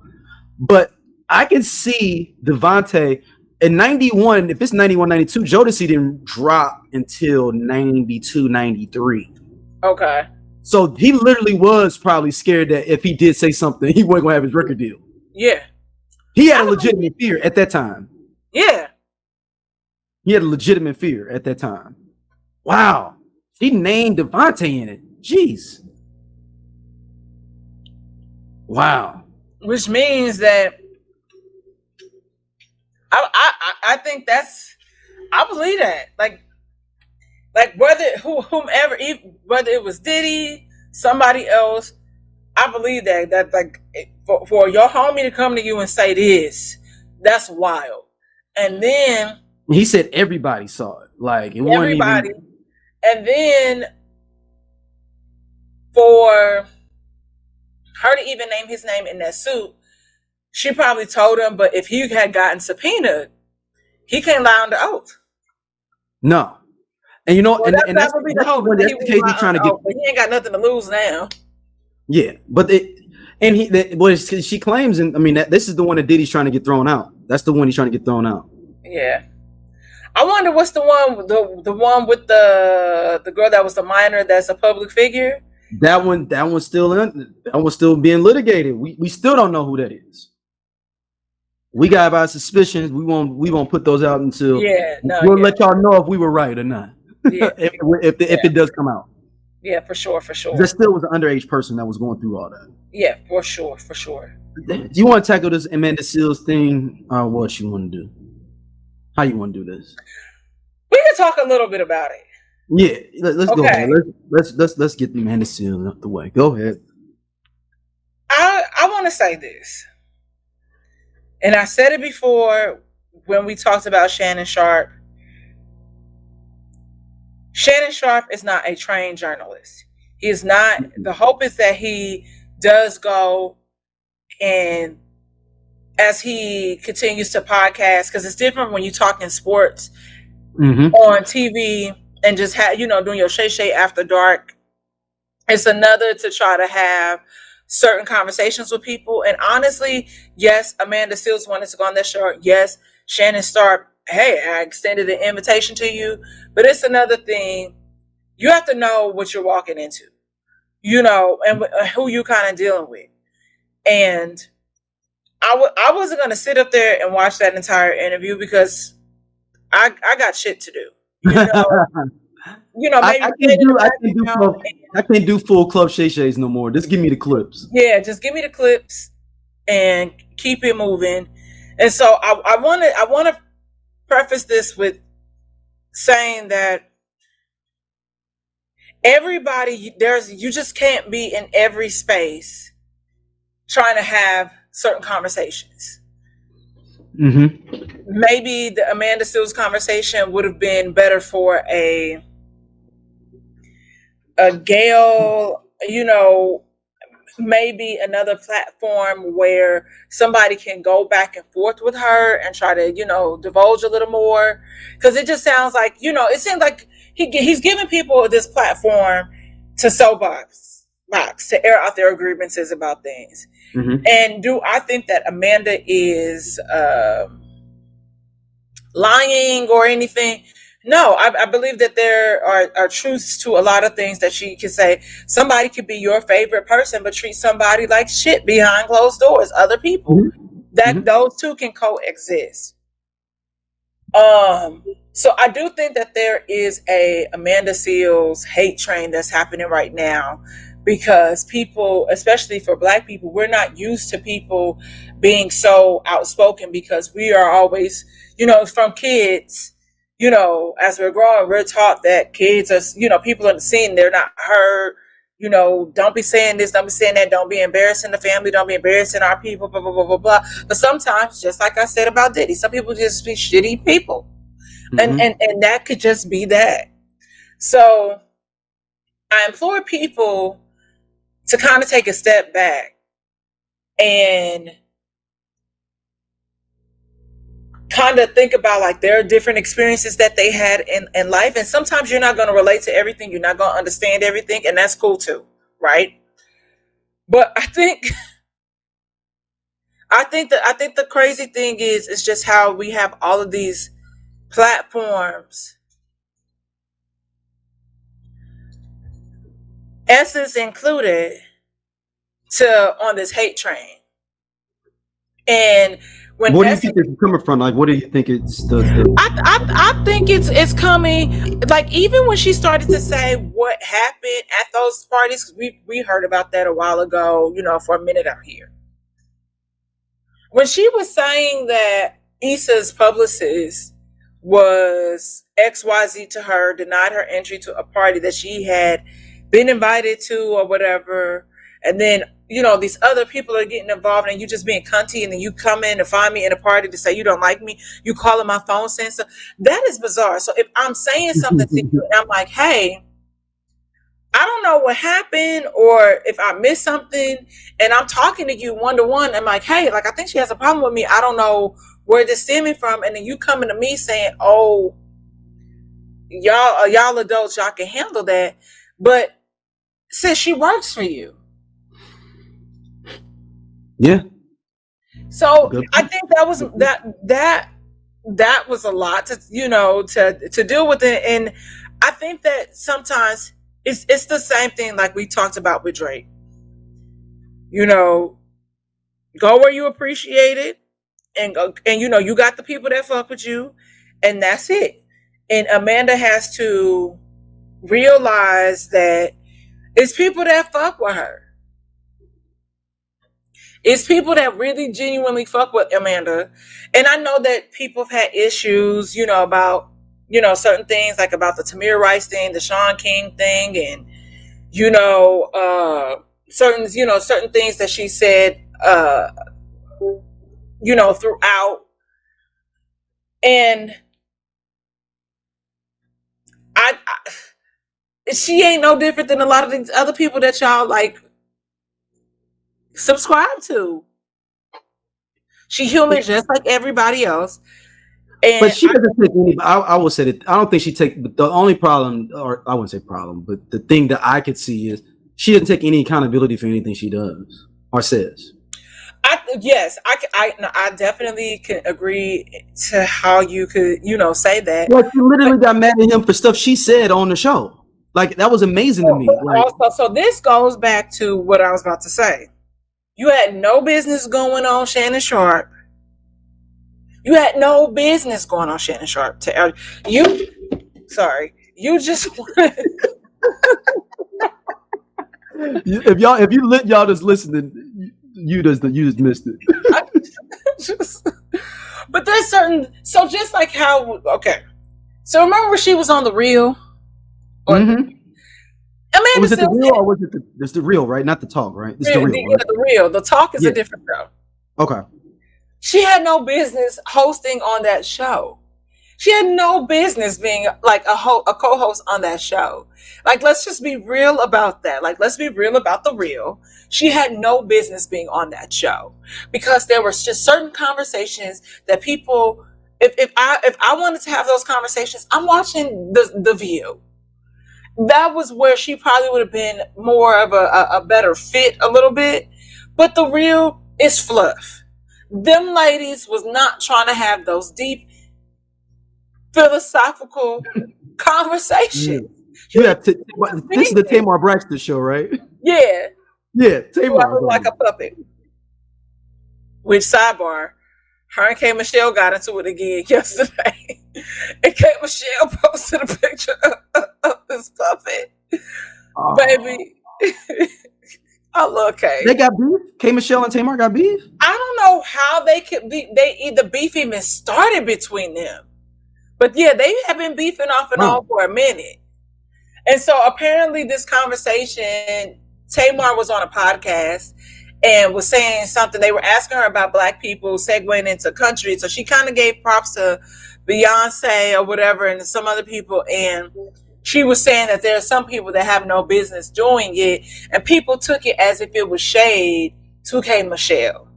[SPEAKER 1] But I can see Devontae in 91. If it's 91, 92, Jodeci didn't drop until 92, 93.
[SPEAKER 2] Okay.
[SPEAKER 1] So he literally was probably scared that if he did say something, he wasn't gonna have his record deal.
[SPEAKER 2] Yeah.
[SPEAKER 1] He had a legitimate fear at that time.
[SPEAKER 2] Yeah.
[SPEAKER 1] He had a legitimate fear at that time. Wow. She named Devontae in it. Jeez. Wow.
[SPEAKER 2] Which means that I think I believe that. Like whomever, whether it was Diddy, somebody else, I believe that like for your homie to come to you and say this, that's wild. And then
[SPEAKER 1] he said everybody saw it. Like
[SPEAKER 2] everybody. And then for her to even name his name in that suit, she probably told him, but if he had gotten subpoenaed, he can't lie under oath.
[SPEAKER 1] No. And you know,
[SPEAKER 2] well,
[SPEAKER 1] and that's the hope. That's the case he's trying to get.
[SPEAKER 2] But he ain't got nothing to lose now.
[SPEAKER 1] Yeah, but she claims, and I mean, this is the one that Diddy's trying to get thrown out. That's the one he's trying to get thrown out.
[SPEAKER 2] Yeah. I wonder what's the one with the girl that was the minor that's a public figure.
[SPEAKER 1] That one's still being litigated. We still don't know who that is. We got our suspicions. We won't put those out until we'll let y'all know if we were right or not.
[SPEAKER 2] Yeah.
[SPEAKER 1] if it does come out.
[SPEAKER 2] Yeah, for sure.
[SPEAKER 1] There still was an underage person that was going through all that.
[SPEAKER 2] Yeah, for sure.
[SPEAKER 1] Do you want to tackle this Amanda Seales thing, or what you want to do? How you want to do this?
[SPEAKER 2] We can talk a little bit about it.
[SPEAKER 1] Yeah, let's go ahead. Let's get Amanda Seales out the way. Go ahead.
[SPEAKER 2] I want to say this, and I said it before when we talked about Shannon Sharpe. Shannon Sharpe is not a trained journalist. He is not. The hope is that he does go and as he continues to podcast, because it's different when you talk in sports on TV and just doing your Shay after dark. It's another to try to have certain conversations with people. And honestly, yes, Amanda Seales wanted to go on that show. Yes, Shannon Sharpe, hey, I extended an invitation to you. But it's another thing. You have to know what you're walking into, and who you kind of dealing with. And I wasn't going to sit up there and watch that entire interview because I got shit to do. Maybe
[SPEAKER 1] I can't do full Club Shay Shays no more. Just give me the clips.
[SPEAKER 2] Yeah, just give me the clips and keep it moving. And so I want to preface this with saying that everybody you just can't be in every space trying to have certain conversations.
[SPEAKER 1] Mm-hmm.
[SPEAKER 2] Maybe the Amanda Seales conversation would have been better for a Gail, maybe another platform where somebody can go back and forth with her and try to, divulge a little more. Because it just sounds like, it seems like he's giving people this platform to soapbox, to air out their grievances about things.
[SPEAKER 1] Mm-hmm.
[SPEAKER 2] And do I think that Amanda is lying or anything? No, I believe that there are truths to a lot of things that she can say. Somebody could be your favorite person, but treat somebody like shit behind closed doors, other people.
[SPEAKER 1] Mm-hmm.
[SPEAKER 2] That those two can coexist. So I do think that there is a Amanda Seales hate train that's happening right now, because people, especially for Black people, we're not used to people being so outspoken, because we are always, from kids, as we're growing, we're taught that kids are, people in the scene, they're not heard, don't be saying this, don't be saying that, don't be embarrassing the family, don't be embarrassing our people, blah, blah, blah, blah, blah. But sometimes, just like I said about Diddy, some people just be shitty people. Mm-hmm. And that could just be that. So I implore people to kind of take a step back and kind of think about, like, there are different experiences that they had in life, and sometimes you're not going to relate to everything, you're not going to understand everything, and that's cool too, right? But I think the crazy thing is just how we have all of these platforms, Essence included, on this hate train. And when
[SPEAKER 1] what do you think it's coming from? Like, what do you think it's
[SPEAKER 2] I think it's coming, like, even when she started to say what happened at those parties, we heard about that a while ago, for a minute out here. When she was saying that Issa's publicist was XYZ to her, denied her entry to a party that she had been invited to or whatever, and then these other people are getting involved, and you just being cunty, and then you come in and find me in a party to say you don't like me, you calling my phone saying stuff. That is bizarre. So if I'm saying something to you and I'm like, hey, I don't know what happened, or if I missed something, and I'm talking to you one-to-one, I'm like, hey, like, I think she has a problem with me, I don't know where this stemming from, and then you coming to me saying, oh, y'all adults, y'all can handle that. But since she works for you,
[SPEAKER 1] yeah.
[SPEAKER 2] So I think that was that was a lot to to deal with it, and I think that sometimes it's the same thing like we talked about with Drake. Go where you appreciate it, and you got the people that fuck with you, and that's it. And Amanda has to realize that it's people that fuck with her. It's people that really genuinely fuck with Amanda. And I know that people have had issues, about, certain things, like about the Tamir Rice thing, the Sean King thing, and, certain things that she said, throughout. And she ain't no different than a lot of these other people that y'all, like, subscribe to. She human just like everybody else.
[SPEAKER 1] But she doesn't take any. I will say that I don't think she take. But the only problem, or I wouldn't say problem, but the thing that I could see is she doesn't take any accountability for anything she does or says. I definitely can agree to how you could, say that. Well, she literally got mad at him for stuff she said on the show. Like, that was amazing to me. Like,
[SPEAKER 2] also, so this goes back to what I was about to say. You had no business going on Shannon Sharp. You had no business going on Shannon Sharp. You just
[SPEAKER 1] if y'all just listening, you just missed it.
[SPEAKER 2] But there's certain, so just like how, okay. So remember when she was on The Real?
[SPEAKER 1] Mm-hmm.
[SPEAKER 2] Amanda
[SPEAKER 1] Was it the
[SPEAKER 2] Seals
[SPEAKER 1] real or was it the real, right? Not the talk, right? It's the real, right?
[SPEAKER 2] the real. The talk is a different show.
[SPEAKER 1] Okay.
[SPEAKER 2] She had no business hosting on that show. She had no business being like a co-host on that show. Like, let's just be real about that. Like, let's be real about the real. She had no business being on that show because there were just certain conversations that people, if I wanted to have those conversations, I'm watching the View. That was where she probably would have been more of a better fit a little bit. But the real is fluff. Them ladies was not trying to have those deep philosophical conversations.
[SPEAKER 1] Yeah, this is the Tamar Braxton show, right?
[SPEAKER 2] Yeah.
[SPEAKER 1] Yeah, Tamar.
[SPEAKER 2] Like a puppet. Which, sidebar, her and K. Michelle got into it again yesterday. And K. Michelle posted a picture of this puppet. Oh. Baby. I love K.
[SPEAKER 1] They got beef? K. Michelle and Tamar got beef?
[SPEAKER 2] I don't know how they could be. The beef even started between them. But yeah, they have been beefing off and on for a minute. And so apparently this conversation, Tamar was on a podcast and was saying something. They were asking her about Black people segueing into country. So she kind of gave props to Beyonce or whatever and some other people. And she was saying that there are some people that have no business doing it. And people took it as if it was shade to K. Michelle.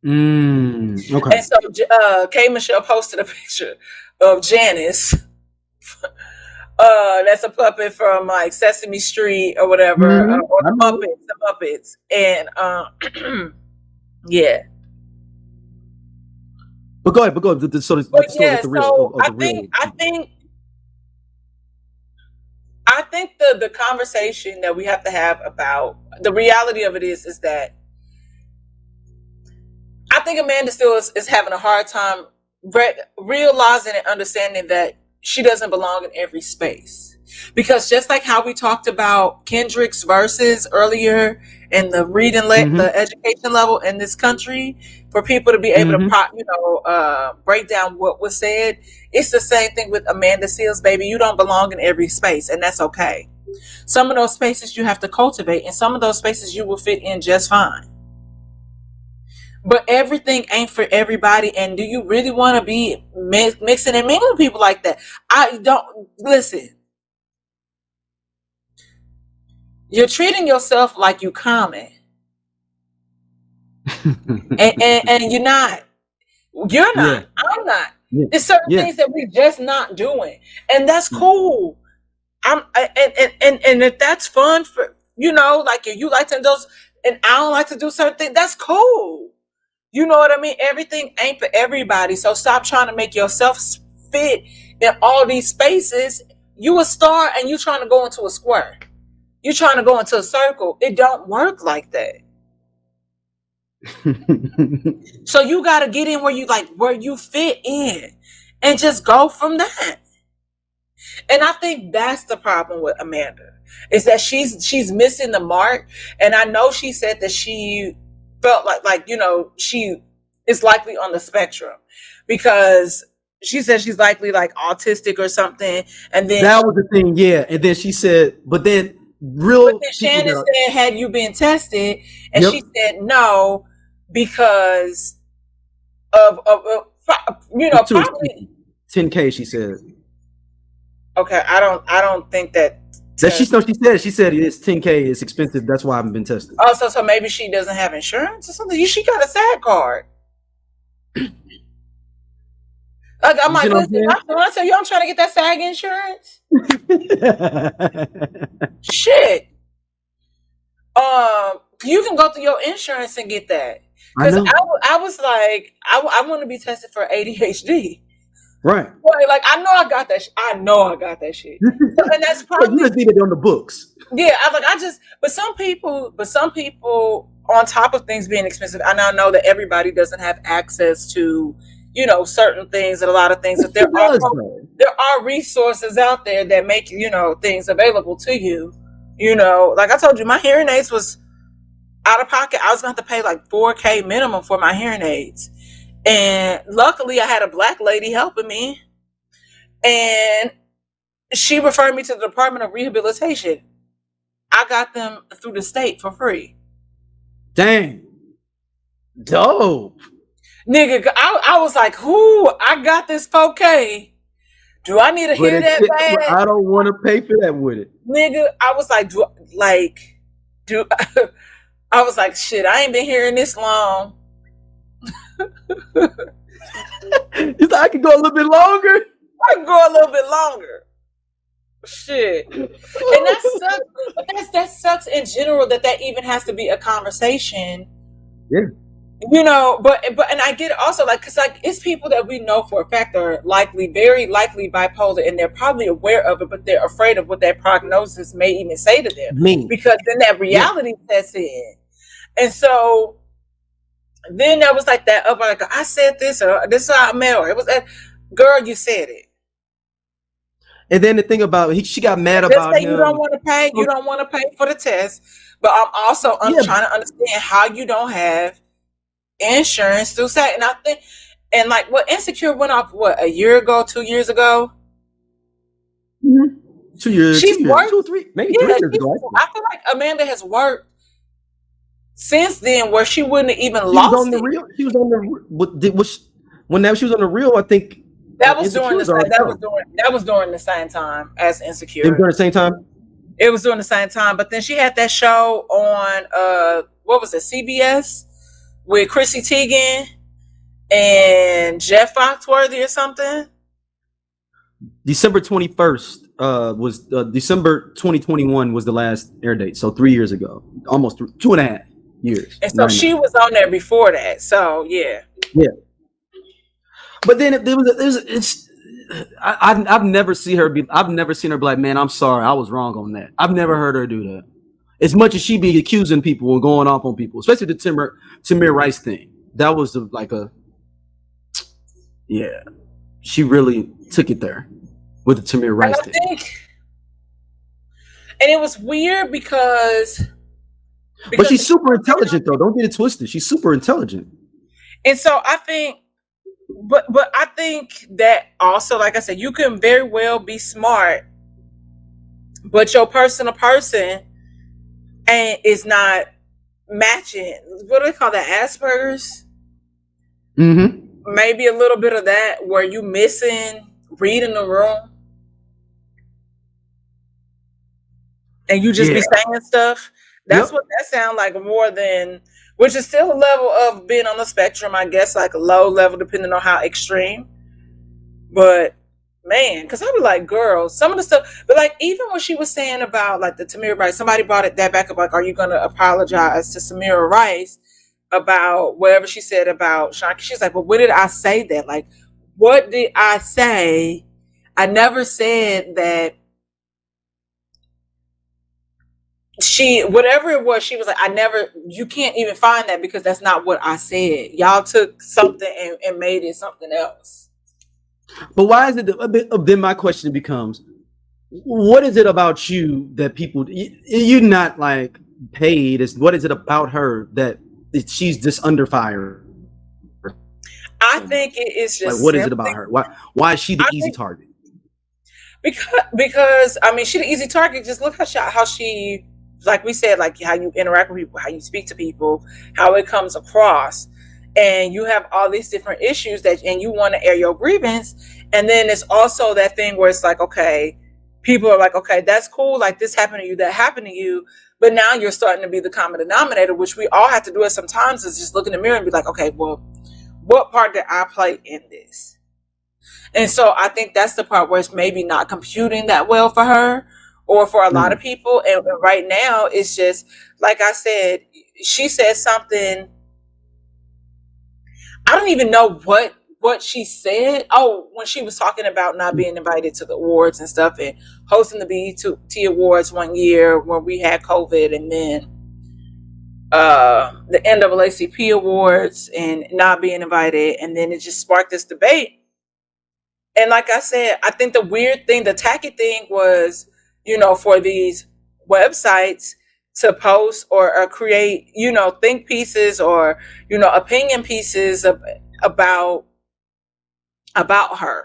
[SPEAKER 1] Okay.
[SPEAKER 2] And so K. Michelle posted a picture of Janice. That's a puppet from like Sesame Street or whatever, or the Muppets, and yeah.
[SPEAKER 1] But go ahead. So
[SPEAKER 2] I think the conversation that we have to have about the reality of it is that I think Amanda still is having a hard time realizing and understanding that she doesn't belong in every space. Because just like how we talked about Kendrick's verses earlier and the reading the education level in this country, for people to be able to break down what was said, it's the same thing with Amanda Seals, baby. You don't belong in every space, and that's okay. Some of those spaces you have to cultivate, and some of those spaces you will fit in just fine. But everything ain't for everybody. And do you really want to be mixing and mingling people like that? I don't listen. You're treating yourself like you common. and you're not. You're not. Yeah. I'm not. Yeah. There's certain things that we're just not doing. And that's cool. And if that's fun for, like if you like to do those and I don't like to do certain things, that's cool. You know what I mean? Everything ain't for everybody. So stop trying to make yourself fit in all these spaces. You a star and you trying to go into a square. You trying to go into a circle. It don't work like that. So you got to get in where you fit in and just go from that. And I think that's the problem with Amanda is that she's missing the mark. And I know she said that she felt like she is likely on the spectrum because she said she's likely like autistic or something. And then
[SPEAKER 1] that was the thing, yeah. And then she said, but then
[SPEAKER 2] Shannon said, "Had you been tested?" And she said no because of probably
[SPEAKER 1] 10K. She said.
[SPEAKER 2] Okay, I don't think that.
[SPEAKER 1] She said it's 10K. It's expensive. That's why I haven't been tested.
[SPEAKER 2] Oh, so maybe she doesn't have insurance or something. She got a SAG card. I'm like, listen, I tell you, I'm trying to get that SAG insurance. Shit. You can go through your insurance and get that. Because I was like, I want to be tested for ADHD.
[SPEAKER 1] Right.
[SPEAKER 2] Like I know I got that. I know I got that shit. And that's probably
[SPEAKER 1] you just need it on the books.
[SPEAKER 2] Yeah, but some people on top of things being expensive, and I know that everybody doesn't have access to, certain things and a lot of things. That there are resources out there that make, things available to you. Like I told you, my hearing aids was out of pocket. I was going to have to pay like $4,000 minimum for my hearing aids. And luckily I had a Black lady helping me. And she referred me to the Department of Rehabilitation. I got them through the state for free.
[SPEAKER 1] Dang. Dope.
[SPEAKER 2] Nigga, I was like, who? I got this 4K. Do I need to hear that bad?
[SPEAKER 1] I don't want to pay for that with it.
[SPEAKER 2] Nigga, I was like, I was like, shit, I ain't been hearing this long.
[SPEAKER 1] He's like, I can go a little bit longer.
[SPEAKER 2] I can go a little bit longer. Shit. And that sucks. But that sucks in general that even has to be a conversation.
[SPEAKER 1] Yeah.
[SPEAKER 2] You know, but and I get it also, like, because like it's people that we know for a fact are very likely bipolar, and they're probably aware of it, but they're afraid of what that prognosis may even say to them. Because then that reality sets in. And so then that was like that, like, I said this, or this is how I met her. It was that, girl, you said it.
[SPEAKER 1] And then the thing about she got mad
[SPEAKER 2] Just
[SPEAKER 1] about
[SPEAKER 2] say
[SPEAKER 1] him.
[SPEAKER 2] you don't want to pay. You don't want to pay for the test. But I'm also trying to understand how you don't have insurance through SAC. And I think, and like, what Insecure went off, a year ago, 2 years ago?
[SPEAKER 1] Mm-hmm. 2 years.
[SPEAKER 2] She's worked
[SPEAKER 1] 2 or 3, maybe 3 years ago.
[SPEAKER 2] I feel like Amanda has worked since then where she wouldn't have even lost it.
[SPEAKER 1] She was on the when she was on the Real, I think.
[SPEAKER 2] That was during the same time as Insecure.
[SPEAKER 1] It was during the same time?
[SPEAKER 2] It was during the same time. But then she had that show on what was it, CBS, with Chrissy Teigen and Jeff Foxworthy or something.
[SPEAKER 1] December 21st was December 2021 was the last air date. So 3 years ago, almost 2.5 years.
[SPEAKER 2] And so she was on there before that. So yeah.
[SPEAKER 1] But then I've never seen her be like, man, I'm sorry, I was wrong on that. I've never heard her do that. As much as she be accusing people and going off on people, especially the Tamir Rice thing. That was she really took it there with the Tamir Rice thing.
[SPEAKER 2] And it was weird because
[SPEAKER 1] but she's super intelligent though. Don't get it twisted. She's super intelligent.
[SPEAKER 2] And so I think, but I think that also, like I said, you can very well be smart, but your person to person and is not matching. What do they call that? Asperger's?
[SPEAKER 1] Mm-hmm.
[SPEAKER 2] Maybe a little bit of that where you missing reading the room. And you just be saying stuff. That's what that sounds like, more than, which is still a level of being on the spectrum, I guess, like a low level, depending on how extreme. But man, because I was like, girl, some of the stuff, but like even when she was saying about like the Tamir Rice, somebody brought that back up, like, are you going to apologize to Tamir Rice about whatever she said about Sean? She's like, well, when did I say that? Like, what did I say? I never said that. Whatever it was, she was like, you can't even find that because that's not what I said. Y'all took something and made it something else.
[SPEAKER 1] But why is it, then my question becomes, what is it about you that people, you're not like paid, what is it about her that she's just under fire?
[SPEAKER 2] I think it is just
[SPEAKER 1] like, what is it about her? Why is she the easy target?
[SPEAKER 2] Because I mean, she the easy target. Just look how she, like we said, like how you interact with people, how you speak to people, how it comes across. And you have all these different issues and you want to air your grievance. And then it's also that thing where it's like, okay, people are like, okay, that's cool. Like this happened to you, that happened to you. But now you're starting to be the common denominator, which we all have to do it sometimes, is just look in the mirror and be like, okay, well, what part did I play in this? And so I think that's the part where it's maybe not computing that well for her or for a lot of people. And right now it's just, like I said, she said something. I don't even know what she said. Oh, when she was talking about not being invited to the awards and stuff and hosting the BET Awards one year when we had COVID, and then the NAACP Awards and not being invited. And then it just sparked this debate. And like I said, I think the weird thing, the tacky thing was, for these websites to post or create, think pieces or, opinion pieces about her.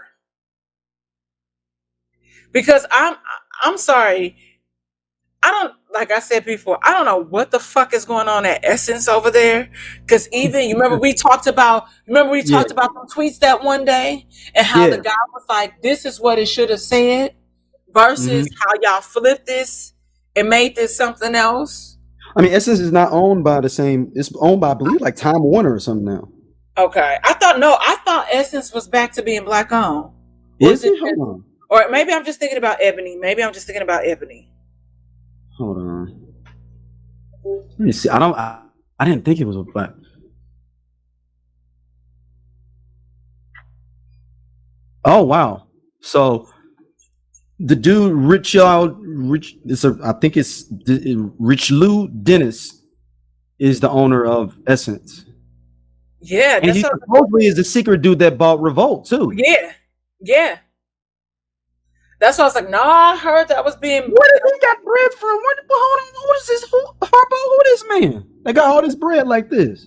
[SPEAKER 2] Because I'm sorry. I don't, like I said before, I don't know what the fuck is going on at Essence over there. Because even you remember we talked about
[SPEAKER 1] Yeah,
[SPEAKER 2] some tweets that one day and how the
[SPEAKER 1] yeah.
[SPEAKER 2] guy was like, "This is what it should have said," versus
[SPEAKER 1] Hmm.
[SPEAKER 2] how y'all flipped this and made this something else.
[SPEAKER 1] I mean, Essence is not owned by the same. It's owned by, I believe, like Time Warner or something now.
[SPEAKER 2] Okay, I thought Essence was back to being black owned. Or
[SPEAKER 1] Is
[SPEAKER 2] is it?
[SPEAKER 1] it? Hold on.
[SPEAKER 2] Or maybe I'm just thinking about Ebony. Maybe I'm just thinking about Ebony.
[SPEAKER 1] Hold on. Let me see. I didn't think it was a black. Oh wow. So the dude I think it's Rich Lou Dennis is the owner of Essence.
[SPEAKER 2] Yeah,
[SPEAKER 1] And he supposedly is the secret dude that bought Revolt too.
[SPEAKER 2] yeah. That's why I was like, no, I heard that was being.
[SPEAKER 1] Where did he got bread from? Hold on, who is this? Who this man? They got all this bread like this.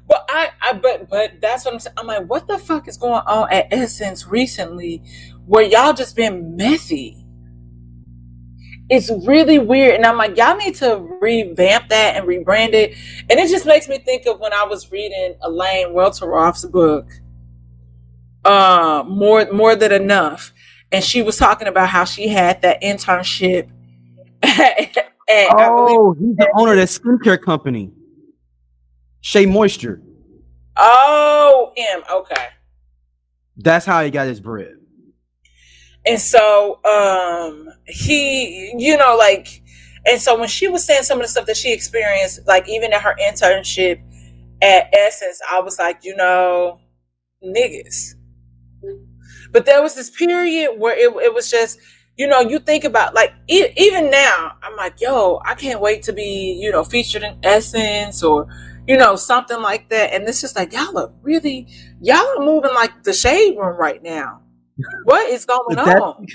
[SPEAKER 2] But but that's what I'm saying. I'm like, what the fuck is going on at Essence recently, where y'all just been messy? It's really weird, and I'm like, y'all need to revamp that and rebrand it. And it just makes me think of when I was reading Elaine Welteroth's book, more than enough. And she was talking about how she had that internship at I believe.
[SPEAKER 1] Oh, he's the owner of that skincare company, Shea Moisture.
[SPEAKER 2] Oh, okay.
[SPEAKER 1] That's how he got his bread.
[SPEAKER 2] And so he, like, and so when she was saying some of the stuff that she experienced, like even at her internship at Essence, I was like, niggas. But there was this period where it was just, you think about, like, even now, I'm like, yo, I can't wait to be, featured in Essence or, something like that. And it's just like, y'all are moving like the shade room right now. What is going on?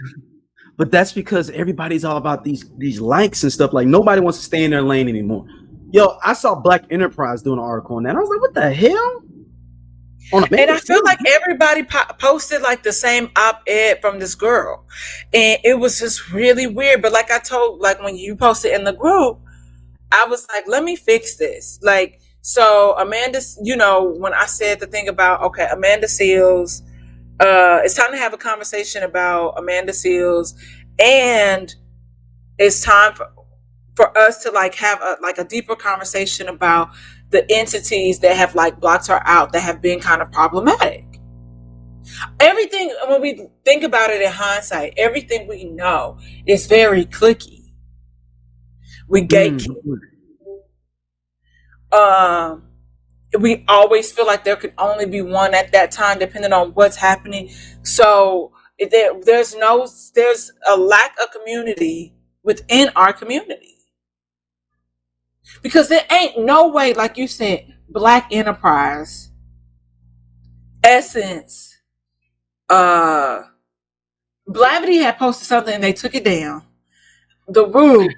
[SPEAKER 1] But that's because everybody's all about these likes and stuff. Like, nobody wants to stay in their lane anymore. Yo, I saw Black Enterprise doing an article on that. I was like, what the hell?
[SPEAKER 2] And I feel like everybody posted like the same op-ed from this girl, and it was just really weird. But like I told, like when you posted in the group, I was like, let me fix this. Like, so Amanda, when I said the thing about, okay, Amanda Seales, it's time to have a conversation about Amanda Seales, and it's time for us to like have a deeper conversation about the entities that have like blocked her out, that have been kind of problematic. Everything, when we think about it in hindsight, everything we know is very cliquey. We gatekeep. We always feel like there could only be one at that time, depending on what's happening. So there's a lack of community within our community. Because there ain't no way, like you said, Black Enterprise, Essence, Blavity had posted something and they took it down. The Root,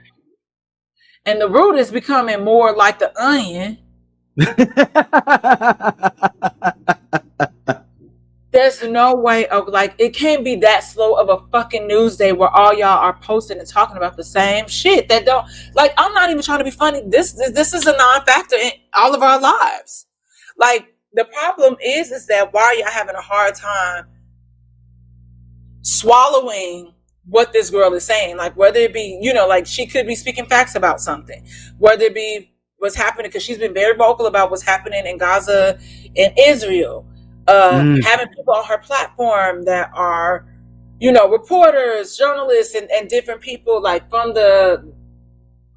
[SPEAKER 2] and the Root is becoming more like the Onion. There's no way of, like, it can't be that slow of a fucking news day where all y'all are posting and talking about the same shit that don't, like, I'm not even trying to be funny. This is a non-factor in all of our lives. Like, the problem is that why are y'all having a hard time swallowing what this girl is saying? Like, whether it be, like, she could be speaking facts about something, whether it be what's happening, because she's been very vocal about what's happening in Gaza and Israel. Having people on her platform that are, reporters, journalists, and different people, like, from the,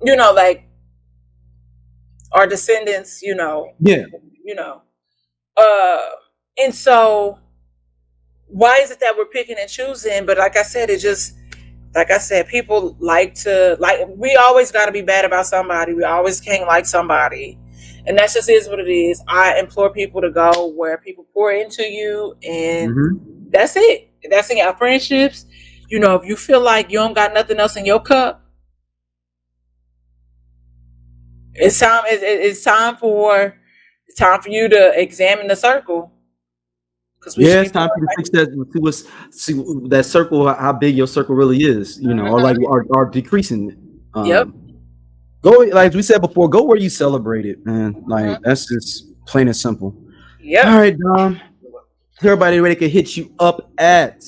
[SPEAKER 2] like, our descendants, and so why is it that we're picking and choosing? But like I said, people like to, like, we always got to be bad about somebody. We always can't like somebody. And that just is what it is. I implore people to go where people pour into you, and that's it. That's in our friendships. If you feel like you don't got nothing else in your cup, it's time. It's time for you to examine the circle, because
[SPEAKER 1] Yeah, it's time for you to fix that. See that circle, how big your circle really is, you know, or like are decreasing.
[SPEAKER 2] Yep.
[SPEAKER 1] Go, like we said before, go where you celebrate it, man. Like that's just plain and simple.
[SPEAKER 2] Yep.
[SPEAKER 1] All right, Dom. Tell everybody where they can hit you up at.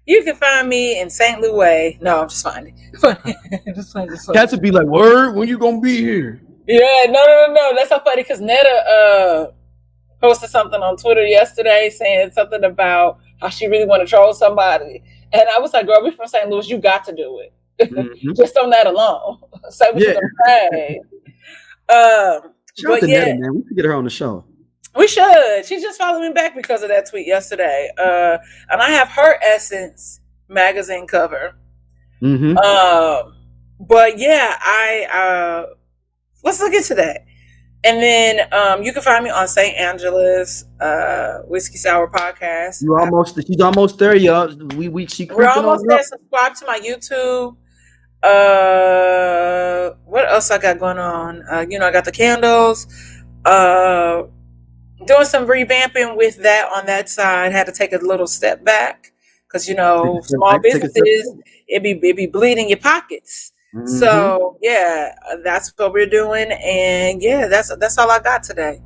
[SPEAKER 2] You can find me in St. Louis. No, I'm just finding.
[SPEAKER 1] Cats would be like, "Word, when you gonna be here?"
[SPEAKER 2] Yeah, no. That's so funny because Netta posted something on Twitter yesterday saying something about how she really want to troll somebody, and I was like, "Girl, we from St. Louis. You got to do it." Just on that alone. Say what you're gonna say.
[SPEAKER 1] Shout out to Netta, man. We should get her on the show.
[SPEAKER 2] We should. She just followed me back because of that tweet yesterday. And I have her Essence magazine cover. But yeah, I let's look into that. And then you can find me on St. Angela's Whiskey Sour Podcast.
[SPEAKER 1] She's almost there, y'all. We're
[SPEAKER 2] almost there. Subscribe to my YouTube. What else I got going on? I got the candles. Doing some revamping with that on that side. Had to take a little step back because small businesses it be bleeding your pockets. So yeah, that's what we're doing, and yeah, that's all I got today.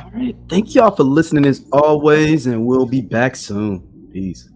[SPEAKER 1] All right, thank y'all for listening as always, and we'll be back soon. Peace.